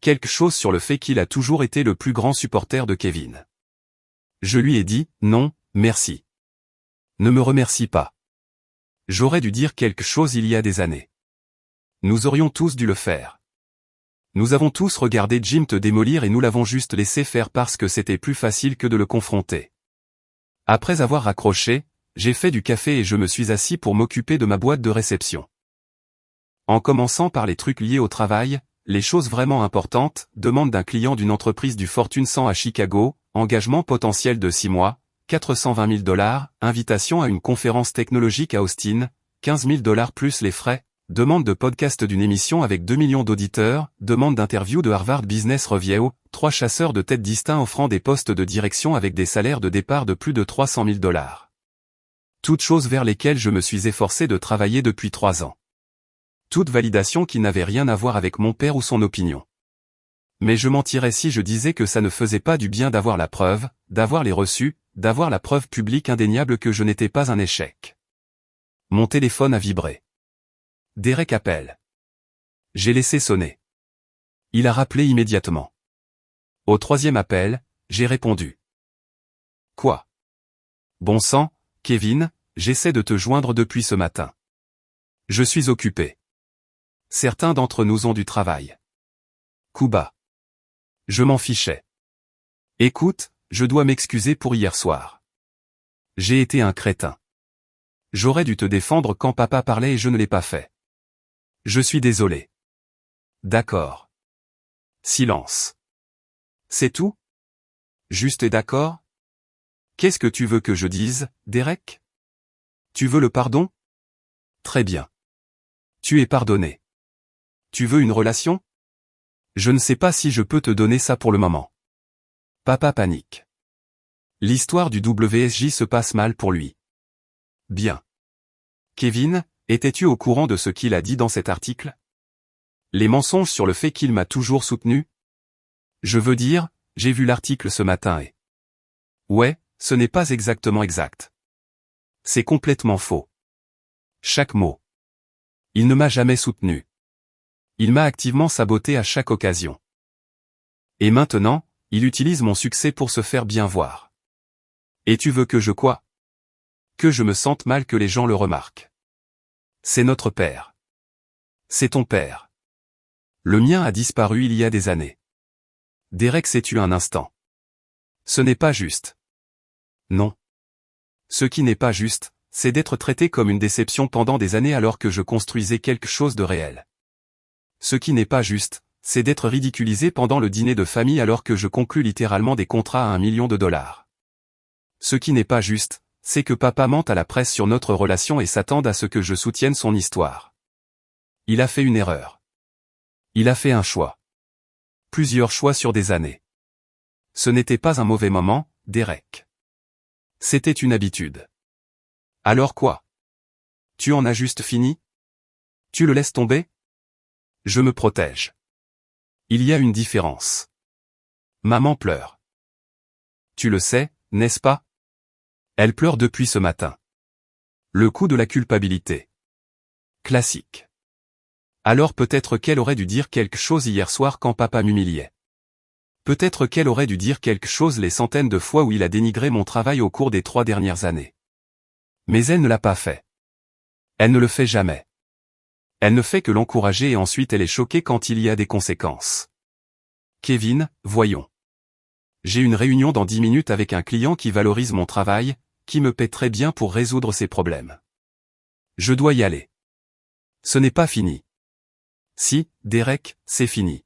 Quelque chose sur le fait qu'il a toujours été le plus grand supporter de Kevin. Je lui ai dit, non, merci. Ne me remercie pas. J'aurais dû dire quelque chose il y a des années. Nous aurions tous dû le faire. Nous avons tous regardé Jim te démolir et nous l'avons juste laissé faire parce que c'était plus facile que de le confronter. Après avoir raccroché, j'ai fait du café et je me suis assis pour m'occuper de ma boîte de réception. En commençant par les trucs liés au travail, les choses vraiment importantes, demande d'un client d'une entreprise du Fortune 100 à Chicago, engagement potentiel de 6 mois, $420 000, invitation à une conférence technologique à Austin, $15 000 plus les frais, demande de podcast d'une émission avec 2 millions d'auditeurs, demande d'interview de Harvard Business Review, 3 chasseurs de tête distincts offrant des postes de direction avec des salaires de départ de plus de $300 000. Toutes choses vers lesquelles je me suis efforcé de travailler depuis 3 ans. Toute validation qui n'avait rien à voir avec mon père ou son opinion. Mais je mentirais si je disais que ça ne faisait pas du bien d'avoir la preuve, d'avoir les reçus, d'avoir la preuve publique indéniable que je n'étais pas un échec. Mon téléphone a vibré. Derek appelle. J'ai laissé sonner. Il a rappelé immédiatement. Au 3e appel, j'ai répondu. Quoi? Bon sang, Kevin, j'essaie de te joindre depuis ce matin. Je suis occupé. Certains d'entre nous ont du travail. Coup bas. Je m'en fichais. Écoute, je dois m'excuser pour hier soir. J'ai été un crétin. J'aurais dû te défendre quand papa parlait et je ne l'ai pas fait. Je suis désolé. D'accord. Silence. C'est tout? Juste et d'accord? Qu'est-ce que tu veux que je dise, Derek? Tu veux le pardon? Très bien. Tu es pardonné. Tu veux une relation? Je ne sais pas si je peux te donner ça pour le moment. Papa panique. L'histoire du WSJ se passe mal pour lui. Bien. Kevin, étais-tu au courant de ce qu'il a dit dans cet article? Les mensonges sur le fait qu'il m'a toujours soutenu? Je veux dire, j'ai vu l'article ce matin et... Ouais, ce n'est pas exactement exact. C'est complètement faux. Chaque mot. Il ne m'a jamais soutenu. Il m'a activement saboté à chaque occasion. Et maintenant, il utilise mon succès pour se faire bien voir. Et tu veux que je quoi? Que je me sente mal que les gens le remarquent. C'est notre père. C'est ton père. Le mien a disparu il y a des années. Derek s'est tué un instant. Ce n'est pas juste. Non. Ce qui n'est pas juste, c'est d'être traité comme une déception pendant des années alors que je construisais quelque chose de réel. Ce qui n'est pas juste, c'est d'être ridiculisé pendant le dîner de famille alors que je conclus littéralement des contrats à $1 million. Ce qui n'est pas juste, c'est que papa mente à la presse sur notre relation et s'attende à ce que je soutienne son histoire. Il a fait une erreur. Il a fait un choix. Plusieurs choix sur des années. Ce n'était pas un mauvais moment, Derek. C'était une habitude. Alors quoi? Tu en as juste fini? Tu le laisses tomber? Je me protège. Il y a une différence. Maman pleure. Tu le sais, n'est-ce pas? Elle pleure depuis ce matin. Le coup de la culpabilité. Classique. Alors peut-être qu'elle aurait dû dire quelque chose hier soir quand papa m'humiliait. Peut-être qu'elle aurait dû dire quelque chose les centaines de fois où il a dénigré mon travail au cours des 3 dernières années. Mais elle ne l'a pas fait. Elle ne le fait jamais. Elle ne fait que l'encourager et ensuite elle est choquée quand il y a des conséquences. Kevin, voyons. J'ai une réunion dans 10 minutes avec un client qui valorise mon travail, qui me paie très bien pour résoudre ces problèmes. Je dois y aller. Ce n'est pas fini. Si, Derek, c'est fini.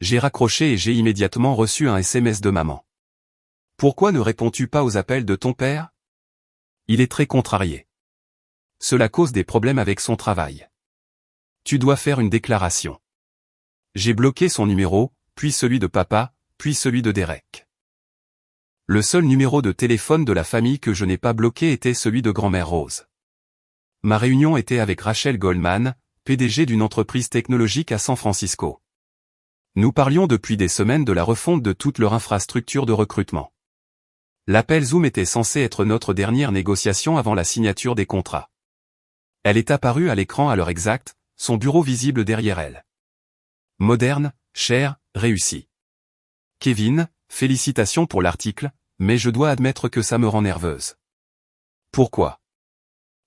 J'ai raccroché et j'ai immédiatement reçu un SMS de maman. Pourquoi ne réponds-tu pas aux appels de ton père? Il est très contrarié. Cela cause des problèmes avec son travail. Tu dois faire une déclaration. J'ai bloqué son numéro, puis celui de papa, puis celui de Derek. Le seul numéro de téléphone de la famille que je n'ai pas bloqué était celui de grand-mère Rose. Ma réunion était avec Rachel Goldman, PDG d'une entreprise technologique à San Francisco. Nous parlions depuis des semaines de la refonte de toute leur infrastructure de recrutement. L'appel Zoom était censé être notre dernière négociation avant la signature des contrats. Elle est apparue à l'écran à l'heure exacte, son bureau visible derrière elle. Moderne, cher, réussi. Kevin, félicitations pour l'article, mais je dois admettre que ça me rend nerveuse. Pourquoi?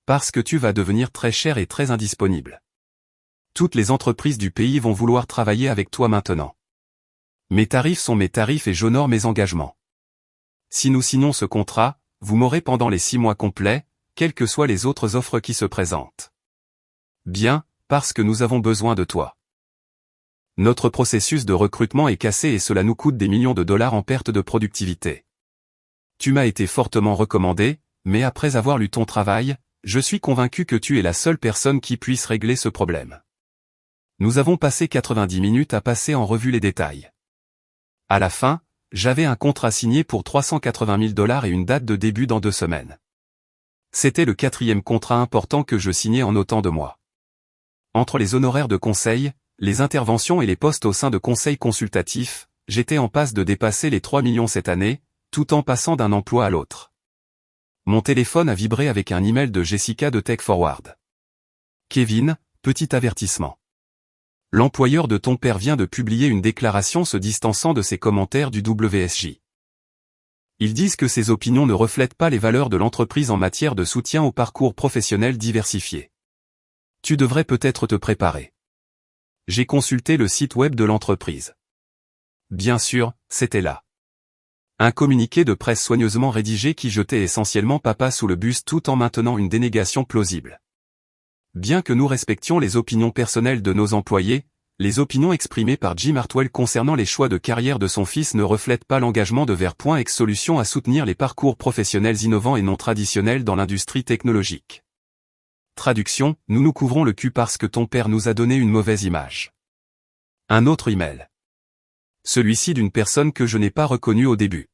Parce que tu vas devenir très cher et très indisponible. Toutes les entreprises du pays vont vouloir travailler avec toi maintenant. Mes tarifs sont mes tarifs et j'honore mes engagements. Si nous signons ce contrat, vous m'aurez pendant les 6 mois complets, quelles que soient les autres offres qui se présentent. Bien, parce que nous avons besoin de toi. Notre processus de recrutement est cassé et cela nous coûte des millions de dollars en perte de productivité. Tu m'as été fortement recommandé, mais après avoir lu ton travail, je suis convaincu que tu es la seule personne qui puisse régler ce problème. Nous avons passé 90 minutes à passer en revue les détails. À la fin, j'avais un contrat signé pour 380 000 dollars et une date de début dans 2 semaines. C'était le 4e contrat important que je signais en autant de mois. Entre les honoraires de conseil, les interventions et les postes au sein de conseils consultatifs, j'étais en passe de dépasser les 3 millions cette année, tout en passant d'un emploi à l'autre. Mon téléphone a vibré avec un email de Jessica de Tech Forward. Kevin, petit avertissement. L'employeur de ton père vient de publier une déclaration se distançant de ses commentaires du WSJ. Ils disent que ses opinions ne reflètent pas les valeurs de l'entreprise en matière de soutien au parcours professionnel diversifié. Tu devrais peut-être te préparer. J'ai consulté le site web de l'entreprise. Bien sûr, c'était là. Un communiqué de presse soigneusement rédigé qui jetait essentiellement papa sous le bus tout en maintenant une dénégation plausible. Bien que nous respections les opinions personnelles de nos employés, les opinions exprimées par Jim Hartwell concernant les choix de carrière de son fils ne reflètent pas l'engagement de Vert.ex Solutions à soutenir les parcours professionnels innovants et non traditionnels dans l'industrie technologique. Traduction, nous nous couvrons le cul parce que ton père nous a donné une mauvaise image. Un autre email. Celui-ci d'une personne que je n'ai pas reconnue au début.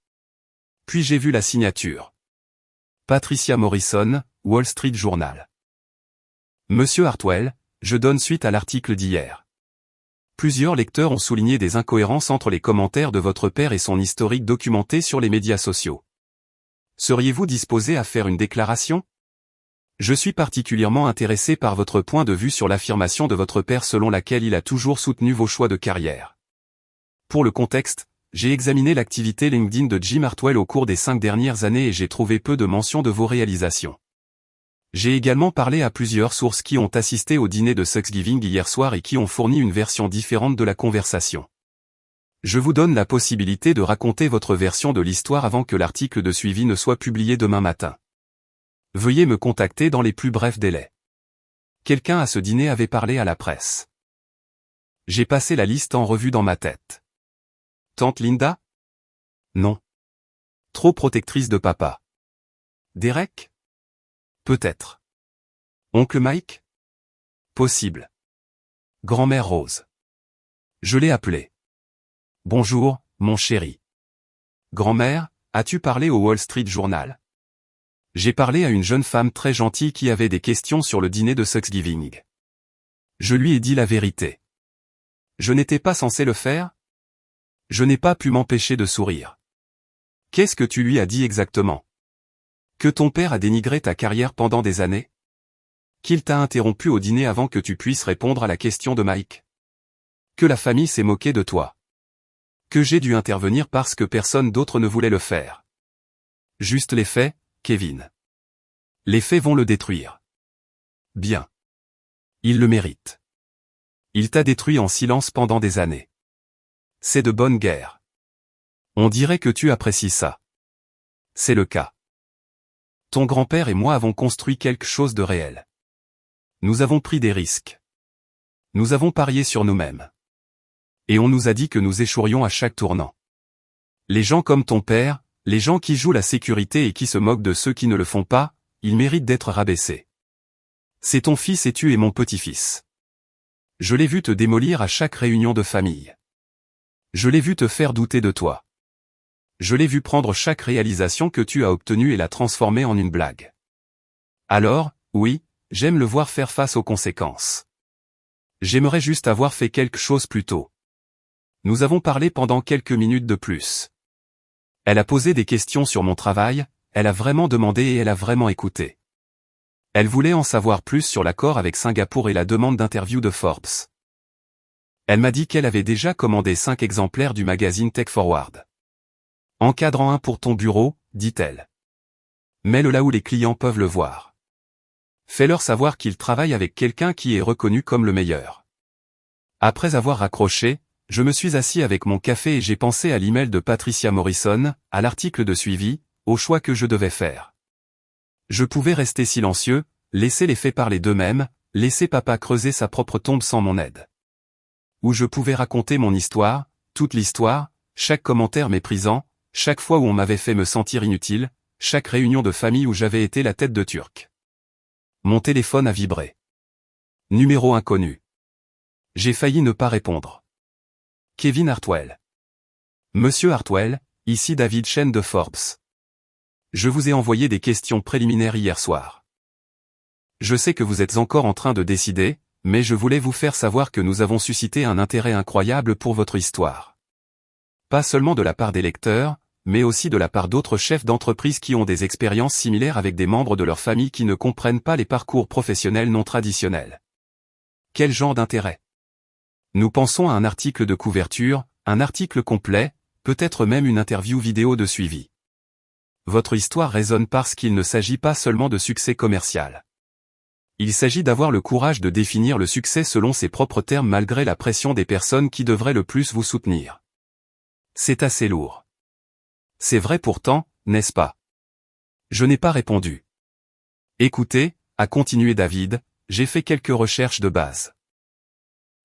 Puis j'ai vu la signature. Patricia Morrison, Wall Street Journal. Monsieur Hartwell, je donne suite à l'article d'hier. Plusieurs lecteurs ont souligné des incohérences entre les commentaires de votre père et son historique documenté sur les médias sociaux. Seriez-vous disposé à faire une déclaration? Je suis particulièrement intéressé par votre point de vue sur l'affirmation de votre père selon laquelle il a toujours soutenu vos choix de carrière. Pour le contexte, j'ai examiné l'activité LinkedIn de Jim Hartwell au cours des 5 dernières années et j'ai trouvé peu de mentions de vos réalisations. J'ai également parlé à plusieurs sources qui ont assisté au dîner de Thanksgiving hier soir et qui ont fourni une version différente de la conversation. Je vous donne la possibilité de raconter votre version de l'histoire avant que l'article de suivi ne soit publié demain matin. Veuillez me contacter dans les plus brefs délais. Quelqu'un à ce dîner avait parlé à la presse. J'ai passé la liste en revue dans ma tête. Tante Linda? Non. Trop protectrice de papa. Derek? Peut-être. Oncle Mike? Possible. Grand-mère Rose. Je l'ai appelé. Bonjour, mon chéri. Grand-mère, as-tu parlé au Wall Street Journal? J'ai parlé à une jeune femme très gentille qui avait des questions sur le dîner de Thanksgiving. Je lui ai dit la vérité. Je n'étais pas censé le faire? Je n'ai pas pu m'empêcher de sourire. Qu'est-ce que tu lui as dit exactement? Que ton père a dénigré ta carrière pendant des années? Qu'il t'a interrompu au dîner avant que tu puisses répondre à la question de Mike? Que la famille s'est moquée de toi? Que j'ai dû intervenir parce que personne d'autre ne voulait le faire? Juste les faits, Kevin. Les faits vont le détruire. Bien. Il le mérite. Il t'a détruit en silence pendant des années. C'est de bonne guerre. On dirait que tu apprécies ça. C'est le cas. Ton grand-père et moi avons construit quelque chose de réel. Nous avons pris des risques. Nous avons parié sur nous-mêmes. Et on nous a dit que nous échouerions à chaque tournant. Les gens comme ton père, les gens qui jouent la sécurité et qui se moquent de ceux qui ne le font pas, ils méritent d'être rabaissés. C'est ton fils et tu es mon petit-fils. Je l'ai vu te démolir à chaque réunion de famille. Je l'ai vu te faire douter de toi. Je l'ai vu prendre chaque réalisation que tu as obtenue et la transformer en une blague. Alors, oui, j'aime le voir faire face aux conséquences. J'aimerais juste avoir fait quelque chose plus tôt. Nous avons parlé pendant quelques minutes de plus. Elle a posé des questions sur mon travail, elle a vraiment demandé et elle a vraiment écouté. Elle voulait en savoir plus sur l'accord avec Singapour et la demande d'interview de Forbes. Elle m'a dit qu'elle avait déjà commandé 5 exemplaires du magazine Tech Forward. Encadre-en un pour ton bureau, dit-elle. Mets-le là où les clients peuvent le voir. Fais-leur savoir qu'ils travaillent avec quelqu'un qui est reconnu comme le meilleur. Après avoir raccroché, je me suis assis avec mon café et j'ai pensé à l'email de Patricia Morrison, à l'article de suivi, au choix que je devais faire. Je pouvais rester silencieux, laisser les faits parler d'eux-mêmes, laisser papa creuser sa propre tombe sans mon aide. Ou je pouvais raconter mon histoire, toute l'histoire, chaque commentaire méprisant, chaque fois où on m'avait fait me sentir inutile, chaque réunion de famille où j'avais été la tête de turc. Mon téléphone a vibré. Numéro inconnu. J'ai failli ne pas répondre. Kevin Hartwell. Monsieur Hartwell, ici David Chen de Forbes. Je vous ai envoyé des questions préliminaires hier soir. Je sais que vous êtes encore en train de décider, mais je voulais vous faire savoir que nous avons suscité un intérêt incroyable pour votre histoire. Pas seulement de la part des lecteurs, mais aussi de la part d'autres chefs d'entreprise qui ont des expériences similaires avec des membres de leur famille qui ne comprennent pas les parcours professionnels non traditionnels. Quel genre d'intérêt? Nous pensons à un article de couverture, un article complet, peut-être même une interview vidéo de suivi. Votre histoire résonne parce qu'il ne s'agit pas seulement de succès commercial. Il s'agit d'avoir le courage de définir le succès selon ses propres termes malgré la pression des personnes qui devraient le plus vous soutenir. C'est assez lourd. C'est vrai pourtant, n'est-ce pas? Je n'ai pas répondu. Écoutez, a continué David, j'ai fait quelques recherches de base.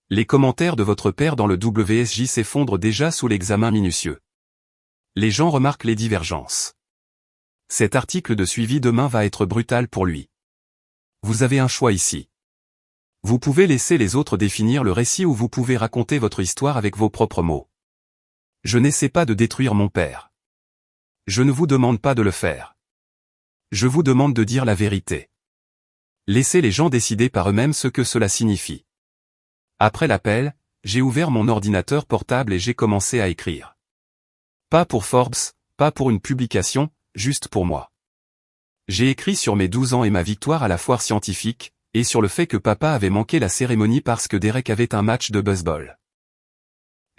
Les commentaires de votre père dans le WSJ s'effondrent déjà sous l'examen minutieux. Les gens remarquent les divergences. Cet article de suivi demain va être brutal pour lui. Vous avez un choix ici. Vous pouvez laisser les autres définir le récit ou vous pouvez raconter votre histoire avec vos propres mots. Je n'essaie pas de détruire mon père. Je ne vous demande pas de le faire. Je vous demande de dire la vérité. Laissez les gens décider par eux-mêmes ce que cela signifie. Après l'appel, j'ai ouvert mon ordinateur portable et j'ai commencé à écrire. Pas pour Forbes, pas pour une publication, juste pour moi. J'ai écrit sur mes 12 ans et ma victoire à la foire scientifique, et sur le fait que papa avait manqué la cérémonie parce que Derek avait un match de baseball.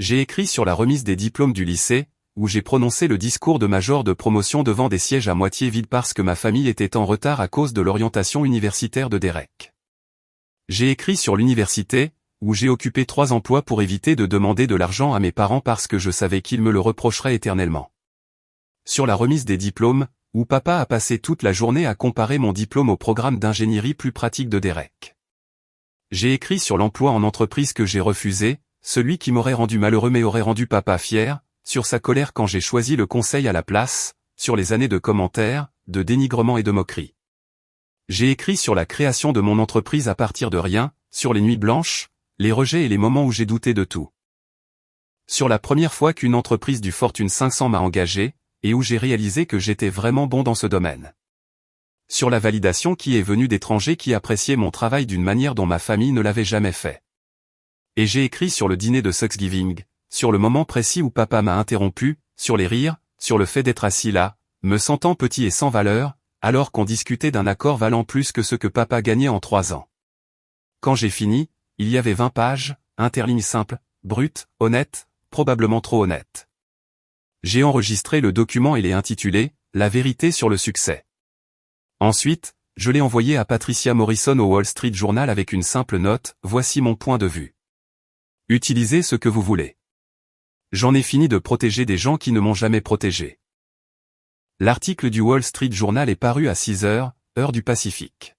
J'ai écrit sur la remise des diplômes du lycée, où j'ai prononcé le discours de major de promotion devant des sièges à moitié vides parce que ma famille était en retard à cause de l'orientation universitaire de Derek. J'ai écrit sur l'université, où j'ai occupé 3 emplois pour éviter de demander de l'argent à mes parents parce que je savais qu'ils me le reprocheraient éternellement. Sur la remise des diplômes, où papa a passé toute la journée à comparer mon diplôme au programme d'ingénierie plus pratique de Derek. J'ai écrit sur l'emploi en entreprise que j'ai refusé, celui qui m'aurait rendu malheureux mais aurait rendu papa fier, sur sa colère quand j'ai choisi le conseil à la place, sur les années de commentaires, de dénigrement et de moquerie. J'ai écrit sur la création de mon entreprise à partir de rien, sur les nuits blanches, les rejets et les moments où j'ai douté de tout. Sur la première fois qu'une entreprise du Fortune 500 m'a engagé, et où j'ai réalisé que j'étais vraiment bon dans ce domaine. Sur la validation qui est venue d'étrangers qui appréciaient mon travail d'une manière dont ma famille ne l'avait jamais fait. Et j'ai écrit sur le dîner de Thanksgiving, sur le moment précis où papa m'a interrompu, sur les rires, sur le fait d'être assis là, me sentant petit et sans valeur, alors qu'on discutait d'un accord valant plus que ce que papa gagnait en 3 ans. Quand j'ai fini, il y avait 20 pages, interlignes simples, brutes, honnêtes, probablement trop honnêtes. J'ai enregistré le document et l'ai intitulé « La vérité sur le succès ». Ensuite, je l'ai envoyé à Patricia Morrison au Wall Street Journal avec une simple note « Voici mon point de vue. Utilisez ce que vous voulez. J'en ai fini de protéger des gens qui ne m'ont jamais protégé. L'article du Wall Street Journal est paru à 6 heures, heure du Pacifique.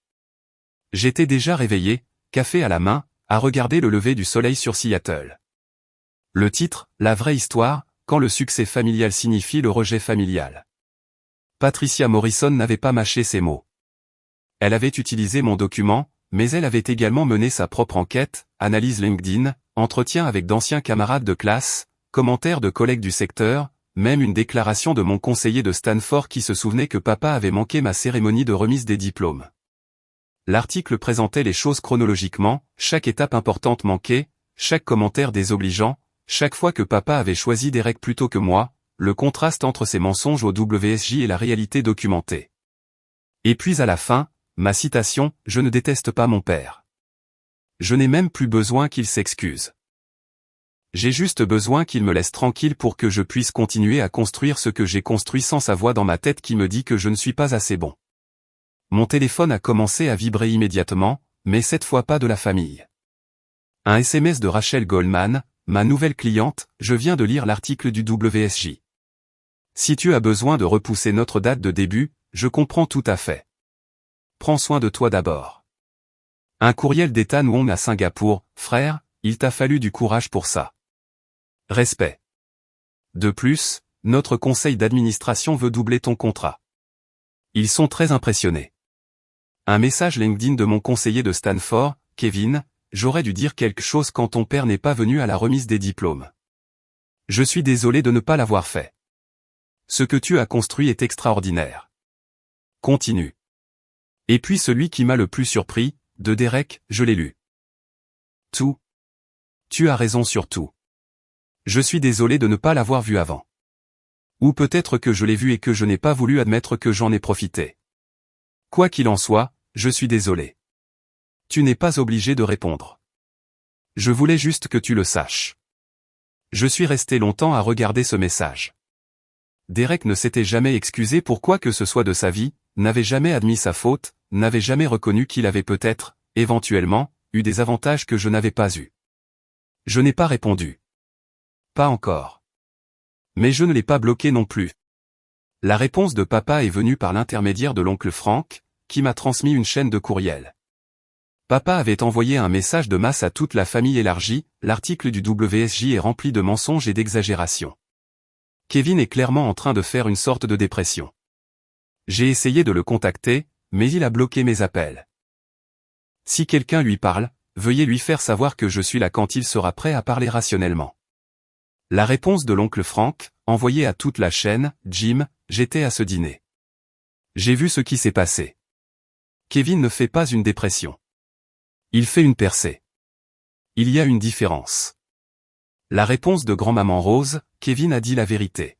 J'étais déjà réveillé, café à la main, à regarder le lever du soleil sur Seattle. Le titre, La vraie histoire, quand le succès familial signifie le rejet familial. Patricia Morrison n'avait pas mâché ses mots. Elle avait utilisé mon document, mais elle avait également mené sa propre enquête, analyse LinkedIn, entretien avec d'anciens camarades de classe, commentaires de collègues du secteur, même une déclaration de mon conseiller de Stanford qui se souvenait que papa avait manqué ma cérémonie de remise des diplômes. L'article présentait les choses chronologiquement, chaque étape importante manquée, chaque commentaire désobligeant, chaque fois que papa avait choisi Derek plutôt que moi, le contraste entre ses mensonges au WSJ et la réalité documentée. Et puis à la fin, ma citation, « Je ne déteste pas mon père. Je n'ai même plus besoin qu'il s'excuse. J'ai juste besoin qu'il me laisse tranquille pour que je puisse continuer à construire ce que j'ai construit sans sa voix dans ma tête qui me dit que je ne suis pas assez bon. » Mon téléphone a commencé à vibrer immédiatement, mais cette fois pas de la famille. Un SMS de Rachel Goldman, ma nouvelle cliente, je viens de lire l'article du WSJ. Si tu as besoin de repousser notre date de début, je comprends tout à fait. Prends soin de toi d'abord. Un courriel d'Ethan Wong à Singapour, frère, il t'a fallu du courage pour ça. Respect. De plus, notre conseil d'administration veut doubler ton contrat. Ils sont très impressionnés. Un message LinkedIn de mon conseiller de Stanford, Kevin, j'aurais dû dire quelque chose quand ton père n'est pas venu à la remise des diplômes. Je suis désolé de ne pas l'avoir fait. Ce que tu as construit est extraordinaire. Continue. Et puis celui qui m'a le plus surpris, de Derek, je l'ai lu. Tout. Tu as raison sur tout. Je suis désolé de ne pas l'avoir vu avant. Ou peut-être que je l'ai vu et que je n'ai pas voulu admettre que j'en ai profité. Quoi qu'il en soit, je suis désolé. Tu n'es pas obligé de répondre. Je voulais juste que tu le saches. Je suis resté longtemps à regarder ce message. Derek ne s'était jamais excusé pour quoi que ce soit de sa vie, n'avait jamais admis sa faute, n'avait jamais reconnu qu'il avait peut-être, éventuellement, eu des avantages que je n'avais pas eus. Je n'ai pas répondu. Pas encore. Mais je ne l'ai pas bloqué non plus. La réponse de papa est venue par l'intermédiaire de l'oncle Frank, qui m'a transmis une chaîne de courriels. Papa avait envoyé un message de masse à toute la famille élargie, l'article du WSJ est rempli de mensonges et d'exagérations. Kevin est clairement en train de faire une sorte de dépression. J'ai essayé de le contacter, mais il a bloqué mes appels. Si quelqu'un lui parle, veuillez lui faire savoir que je suis là quand il sera prêt à parler rationnellement. La réponse de l'oncle Frank, envoyée à toute la chaîne, Jim, j'étais à ce dîner. J'ai vu ce qui s'est passé. Kevin ne fait pas une dépression. Il fait une percée. Il y a une différence. La réponse de grand-maman Rose, Kevin a dit la vérité.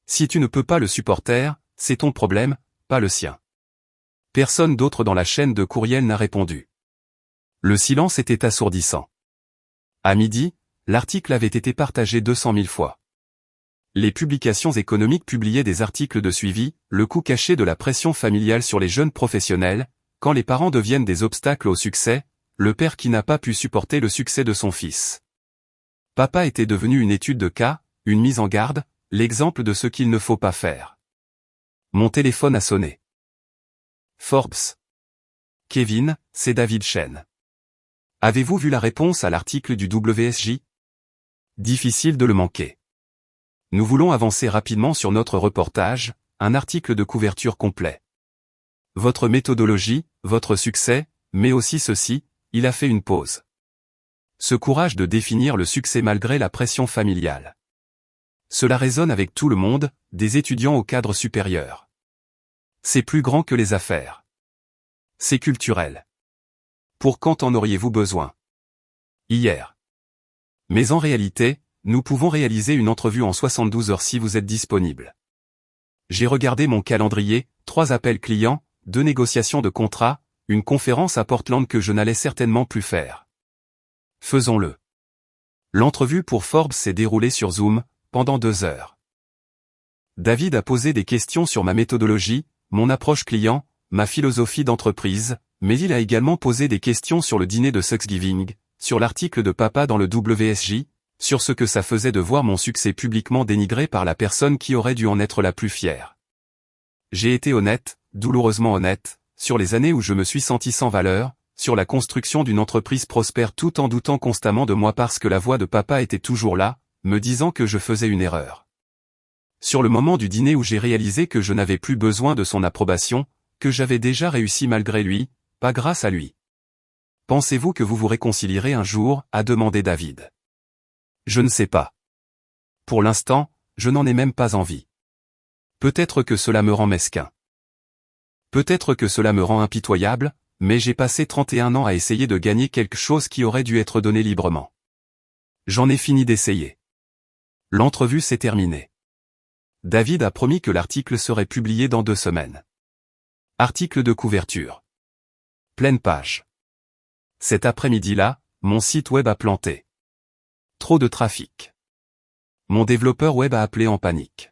Si tu ne peux pas le supporter, c'est ton problème, pas le sien. Personne d'autre dans la chaîne de courriel n'a répondu. Le silence était assourdissant. À midi, l'article avait été partagé 200 000 fois. Les publications économiques publiaient des articles de suivi, le coût caché de la pression familiale sur les jeunes professionnels, quand les parents deviennent des obstacles au succès, le père qui n'a pas pu supporter le succès de son fils. Papa était devenu une étude de cas, une mise en garde, l'exemple de ce qu'il ne faut pas faire. Mon téléphone a sonné. Forbes. Kevin, c'est David Chen. Avez-vous vu la réponse à l'article du WSJ? Difficile de le manquer. Nous voulons avancer rapidement sur notre reportage, un article de couverture complet. Votre méthodologie, votre succès, mais aussi ceci, il a fait une pause. Ce courage de définir le succès malgré la pression familiale. Cela résonne avec tout le monde, des étudiants au cadre supérieur. C'est plus grand que les affaires. C'est culturel. Pour quand en auriez-vous besoin? Hier. Mais en réalité, nous pouvons réaliser une entrevue en 72 heures si vous êtes disponible. J'ai regardé mon calendrier, 3 appels clients, 2 négociations de contrat, une conférence à Portland que je n'allais certainement plus faire. Faisons-le. L'entrevue pour Forbes s'est déroulée sur Zoom, pendant 2 heures. David a posé des questions sur ma méthodologie, mon approche client, ma philosophie d'entreprise, mais il a également posé des questions sur le dîner de Thanksgiving, sur l'article de papa dans le WSJ, sur ce que ça faisait de voir mon succès publiquement dénigré par la personne qui aurait dû en être la plus fière. J'ai été honnête, douloureusement honnête, sur les années où je me suis senti sans valeur, sur la construction d'une entreprise prospère tout en doutant constamment de moi parce que la voix de papa était toujours là, me disant que je faisais une erreur. Sur le moment du dîner où j'ai réalisé que je n'avais plus besoin de son approbation, que j'avais déjà réussi malgré lui, pas grâce à lui. Pensez-vous que vous vous réconcilierez un jour, a demandé David. Je ne sais pas. Pour l'instant, je n'en ai même pas envie. Peut-être que cela me rend mesquin. Peut-être que cela me rend impitoyable, mais j'ai passé 31 ans à essayer de gagner quelque chose qui aurait dû être donné librement. J'en ai fini d'essayer. L'entrevue s'est terminée. David a promis que l'article serait publié dans 2 semaines. Article de couverture. Pleine page. Cet après-midi-là, mon site web a planté. Trop de trafic. Mon développeur web a appelé en panique.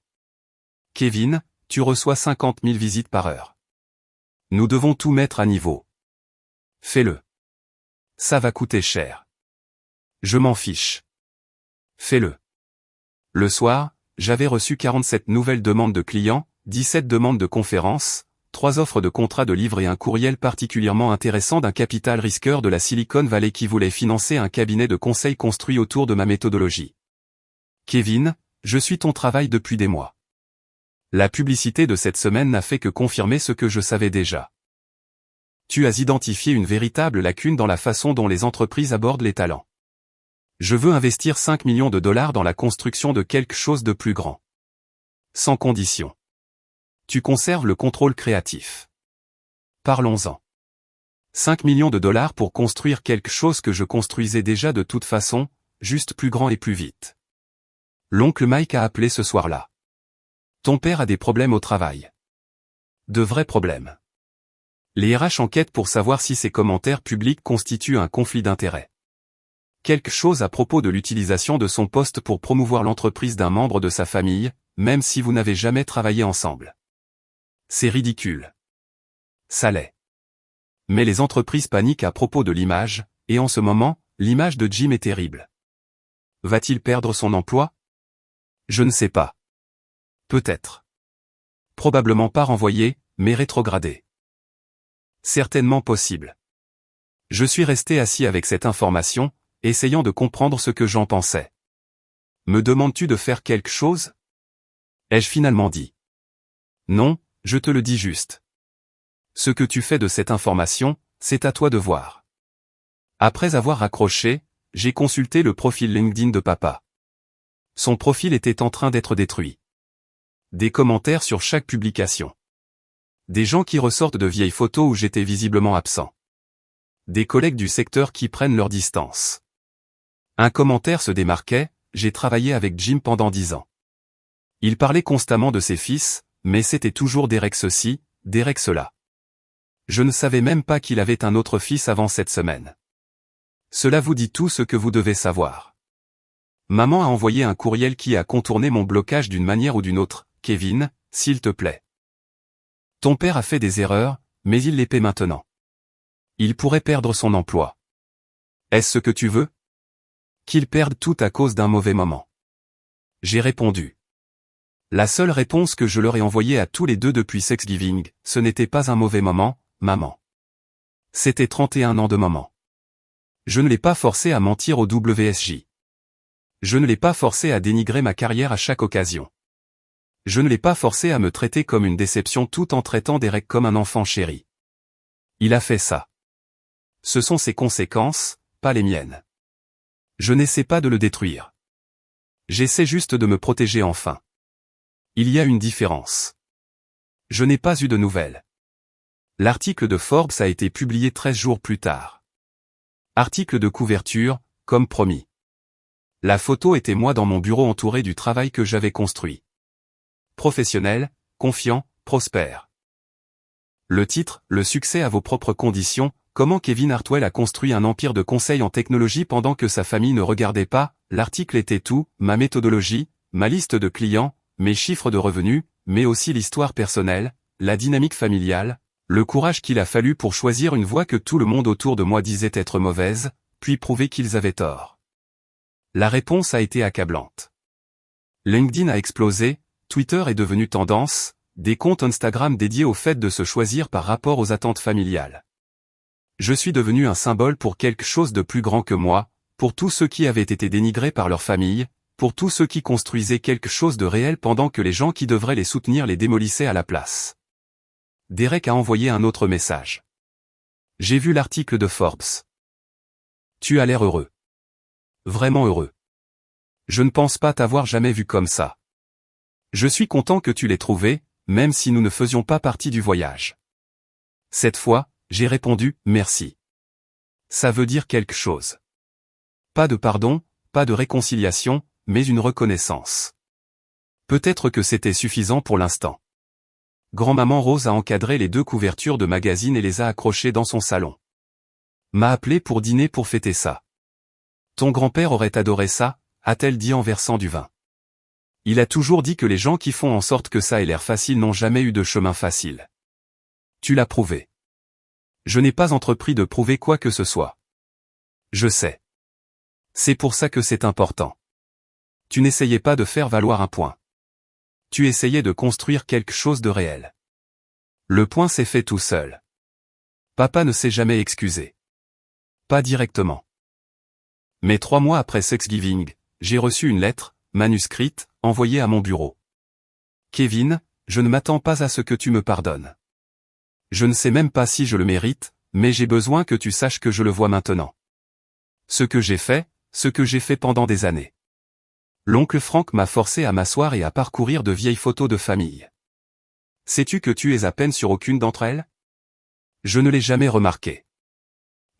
Kevin, tu reçois 50 000 visites par heure. Nous devons tout mettre à niveau. Fais-le. Ça va coûter cher. Je m'en fiche. Fais-le. Le soir, j'avais reçu 47 nouvelles demandes de clients, 17 demandes de conférences, 3 offres de contrats de livre et un courriel particulièrement intéressant d'un capital risqueur de la Silicon Valley qui voulait financer un cabinet de conseil construit autour de ma méthodologie. Kevin, je suis ton travail depuis des mois. La publicité de cette semaine n'a fait que confirmer ce que je savais déjà. Tu as identifié une véritable lacune dans la façon dont les entreprises abordent les talents. Je veux investir 5 millions de dollars dans la construction de quelque chose de plus grand. Sans condition. Tu conserves le contrôle créatif. Parlons-en. 5 millions de dollars pour construire quelque chose que je construisais déjà de toute façon, juste plus grand et plus vite. L'oncle Mike a appelé ce soir-là. Ton père a des problèmes au travail. De vrais problèmes. Les RH enquêtent pour savoir si ses commentaires publics constituent un conflit d'intérêts. Quelque chose à propos de l'utilisation de son poste pour promouvoir l'entreprise d'un membre de sa famille, même si vous n'avez jamais travaillé ensemble. C'est ridicule. Ça l'est. Mais les entreprises paniquent à propos de l'image, et en ce moment, l'image de Jim est terrible. Va-t-il perdre son emploi? Je ne sais pas. Peut-être. Probablement pas renvoyé, mais rétrogradé. Certainement possible. Je suis resté assis avec cette information, essayant de comprendre ce que j'en pensais. Me demandes-tu de faire quelque chose? Ai-je finalement dit. Non, je te le dis juste. Ce que tu fais de cette information, c'est à toi de voir. Après avoir raccroché, j'ai consulté le profil LinkedIn de papa. Son profil était en train d'être détruit. Des commentaires sur chaque publication. Des gens qui ressortent de vieilles photos où j'étais visiblement absent. Des collègues du secteur qui prennent leur distance. Un commentaire se démarquait, j'ai travaillé avec Jim pendant 10 ans. Il parlait constamment de ses fils, mais c'était toujours Derek ceci, Derek cela. Je ne savais même pas qu'il avait un autre fils avant cette semaine. Cela vous dit tout ce que vous devez savoir. Maman a envoyé un courriel qui a contourné mon blocage d'une manière ou d'une autre. Kevin, s'il te plaît. Ton père a fait des erreurs, mais il les paie maintenant. Il pourrait perdre son emploi. Est-ce ce que tu veux? Qu'il perde tout à cause d'un mauvais moment. J'ai répondu. La seule réponse que je leur ai envoyée à tous les deux depuis Thanksgiving, ce n'était pas un mauvais moment, maman. C'était 31 ans de moment. Je ne l'ai pas forcé à mentir au WSJ. Je ne l'ai pas forcé à dénigrer ma carrière à chaque occasion. Je ne l'ai pas forcé à me traiter comme une déception tout en traitant Derek comme un enfant chéri. Il a fait ça. Ce sont ses conséquences, pas les miennes. Je n'essaie pas de le détruire. J'essaie juste de me protéger enfin. Il y a une différence. Je n'ai pas eu de nouvelles. L'article de Forbes a été publié 13 jours plus tard. Article de couverture, comme promis. La photo était moi dans mon bureau entouré du travail que j'avais construit. Professionnel, confiant, prospère. Le titre, le succès à vos propres conditions, comment Kevin Hartwell a construit un empire de conseil en technologie pendant que sa famille ne regardait pas, l'article était tout, ma méthodologie, ma liste de clients, mes chiffres de revenus, mais aussi l'histoire personnelle, la dynamique familiale, le courage qu'il a fallu pour choisir une voie que tout le monde autour de moi disait être mauvaise, puis prouver qu'ils avaient tort. La réponse a été accablante. LinkedIn a explosé, Twitter est devenu tendance, des comptes Instagram dédiés au fait de se choisir par rapport aux attentes familiales. Je suis devenu un symbole pour quelque chose de plus grand que moi, pour tous ceux qui avaient été dénigrés par leur famille, pour tous ceux qui construisaient quelque chose de réel pendant que les gens qui devraient les soutenir les démolissaient à la place. Derek a envoyé un autre message. J'ai vu l'article de Forbes. Tu as l'air heureux. Vraiment heureux. Je ne pense pas t'avoir jamais vu comme ça. Je suis content que tu l'aies trouvé, même si nous ne faisions pas partie du voyage. Cette fois, j'ai répondu « merci ». Ça veut dire quelque chose. Pas de pardon, pas de réconciliation, mais une reconnaissance. Peut-être que c'était suffisant pour l'instant. Grand-maman Rose a encadré les 2 couvertures de magazines et les a accrochées dans son salon. M'a appelé pour dîner pour fêter ça. Ton grand-père aurait adoré ça, a-t-elle dit en versant du vin. Il a toujours dit que les gens qui font en sorte que ça ait l'air facile n'ont jamais eu de chemin facile. Tu l'as prouvé. Je n'ai pas entrepris de prouver quoi que ce soit. Je sais. C'est pour ça que c'est important. Tu n'essayais pas de faire valoir un point. Tu essayais de construire quelque chose de réel. Le point s'est fait tout seul. Papa ne s'est jamais excusé. Pas directement. Mais 3 mois après Thanksgiving, j'ai reçu une lettre, manuscrite, envoyée à mon bureau. Kevin, je ne m'attends pas à ce que tu me pardonnes. Je ne sais même pas si je le mérite, mais j'ai besoin que tu saches que je le vois maintenant. Ce que j'ai fait pendant des années. L'oncle Frank m'a forcé à m'asseoir et à parcourir de vieilles photos de famille. Sais-tu que tu es à peine sur aucune d'entre elles? Je ne l'ai jamais remarqué.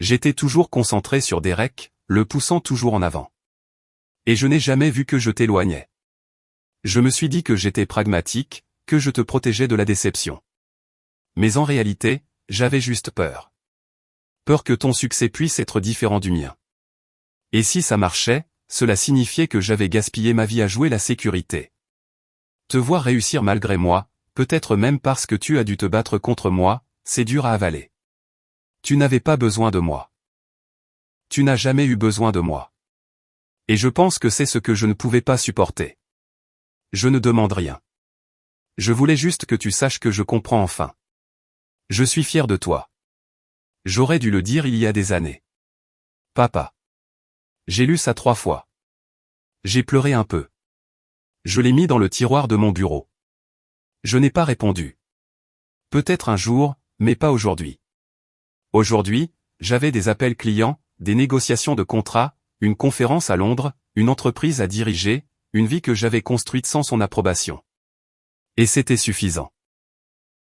J'étais toujours concentré sur Derek, le poussant toujours en avant. Et je n'ai jamais vu que je t'éloignais. Je me suis dit que j'étais pragmatique, que je te protégeais de la déception. Mais en réalité, j'avais juste peur. Peur que ton succès puisse être différent du mien. Et si ça marchait, cela signifiait que j'avais gaspillé ma vie à jouer la sécurité. Te voir réussir malgré moi, peut-être même parce que tu as dû te battre contre moi, c'est dur à avaler. Tu n'avais pas besoin de moi. Tu n'as jamais eu besoin de moi. Et je pense que c'est ce que je ne pouvais pas supporter. Je ne demande rien. Je voulais juste que tu saches que je comprends enfin. Je suis fier de toi. J'aurais dû le dire il y a des années. Papa. J'ai lu ça 3 fois. J'ai pleuré un peu. Je l'ai mis dans le tiroir de mon bureau. Je n'ai pas répondu. Peut-être un jour, mais pas aujourd'hui. Aujourd'hui, j'avais des appels clients, des négociations de contrats, une conférence à Londres, une entreprise à diriger, une vie que j'avais construite sans son approbation. Et c'était suffisant.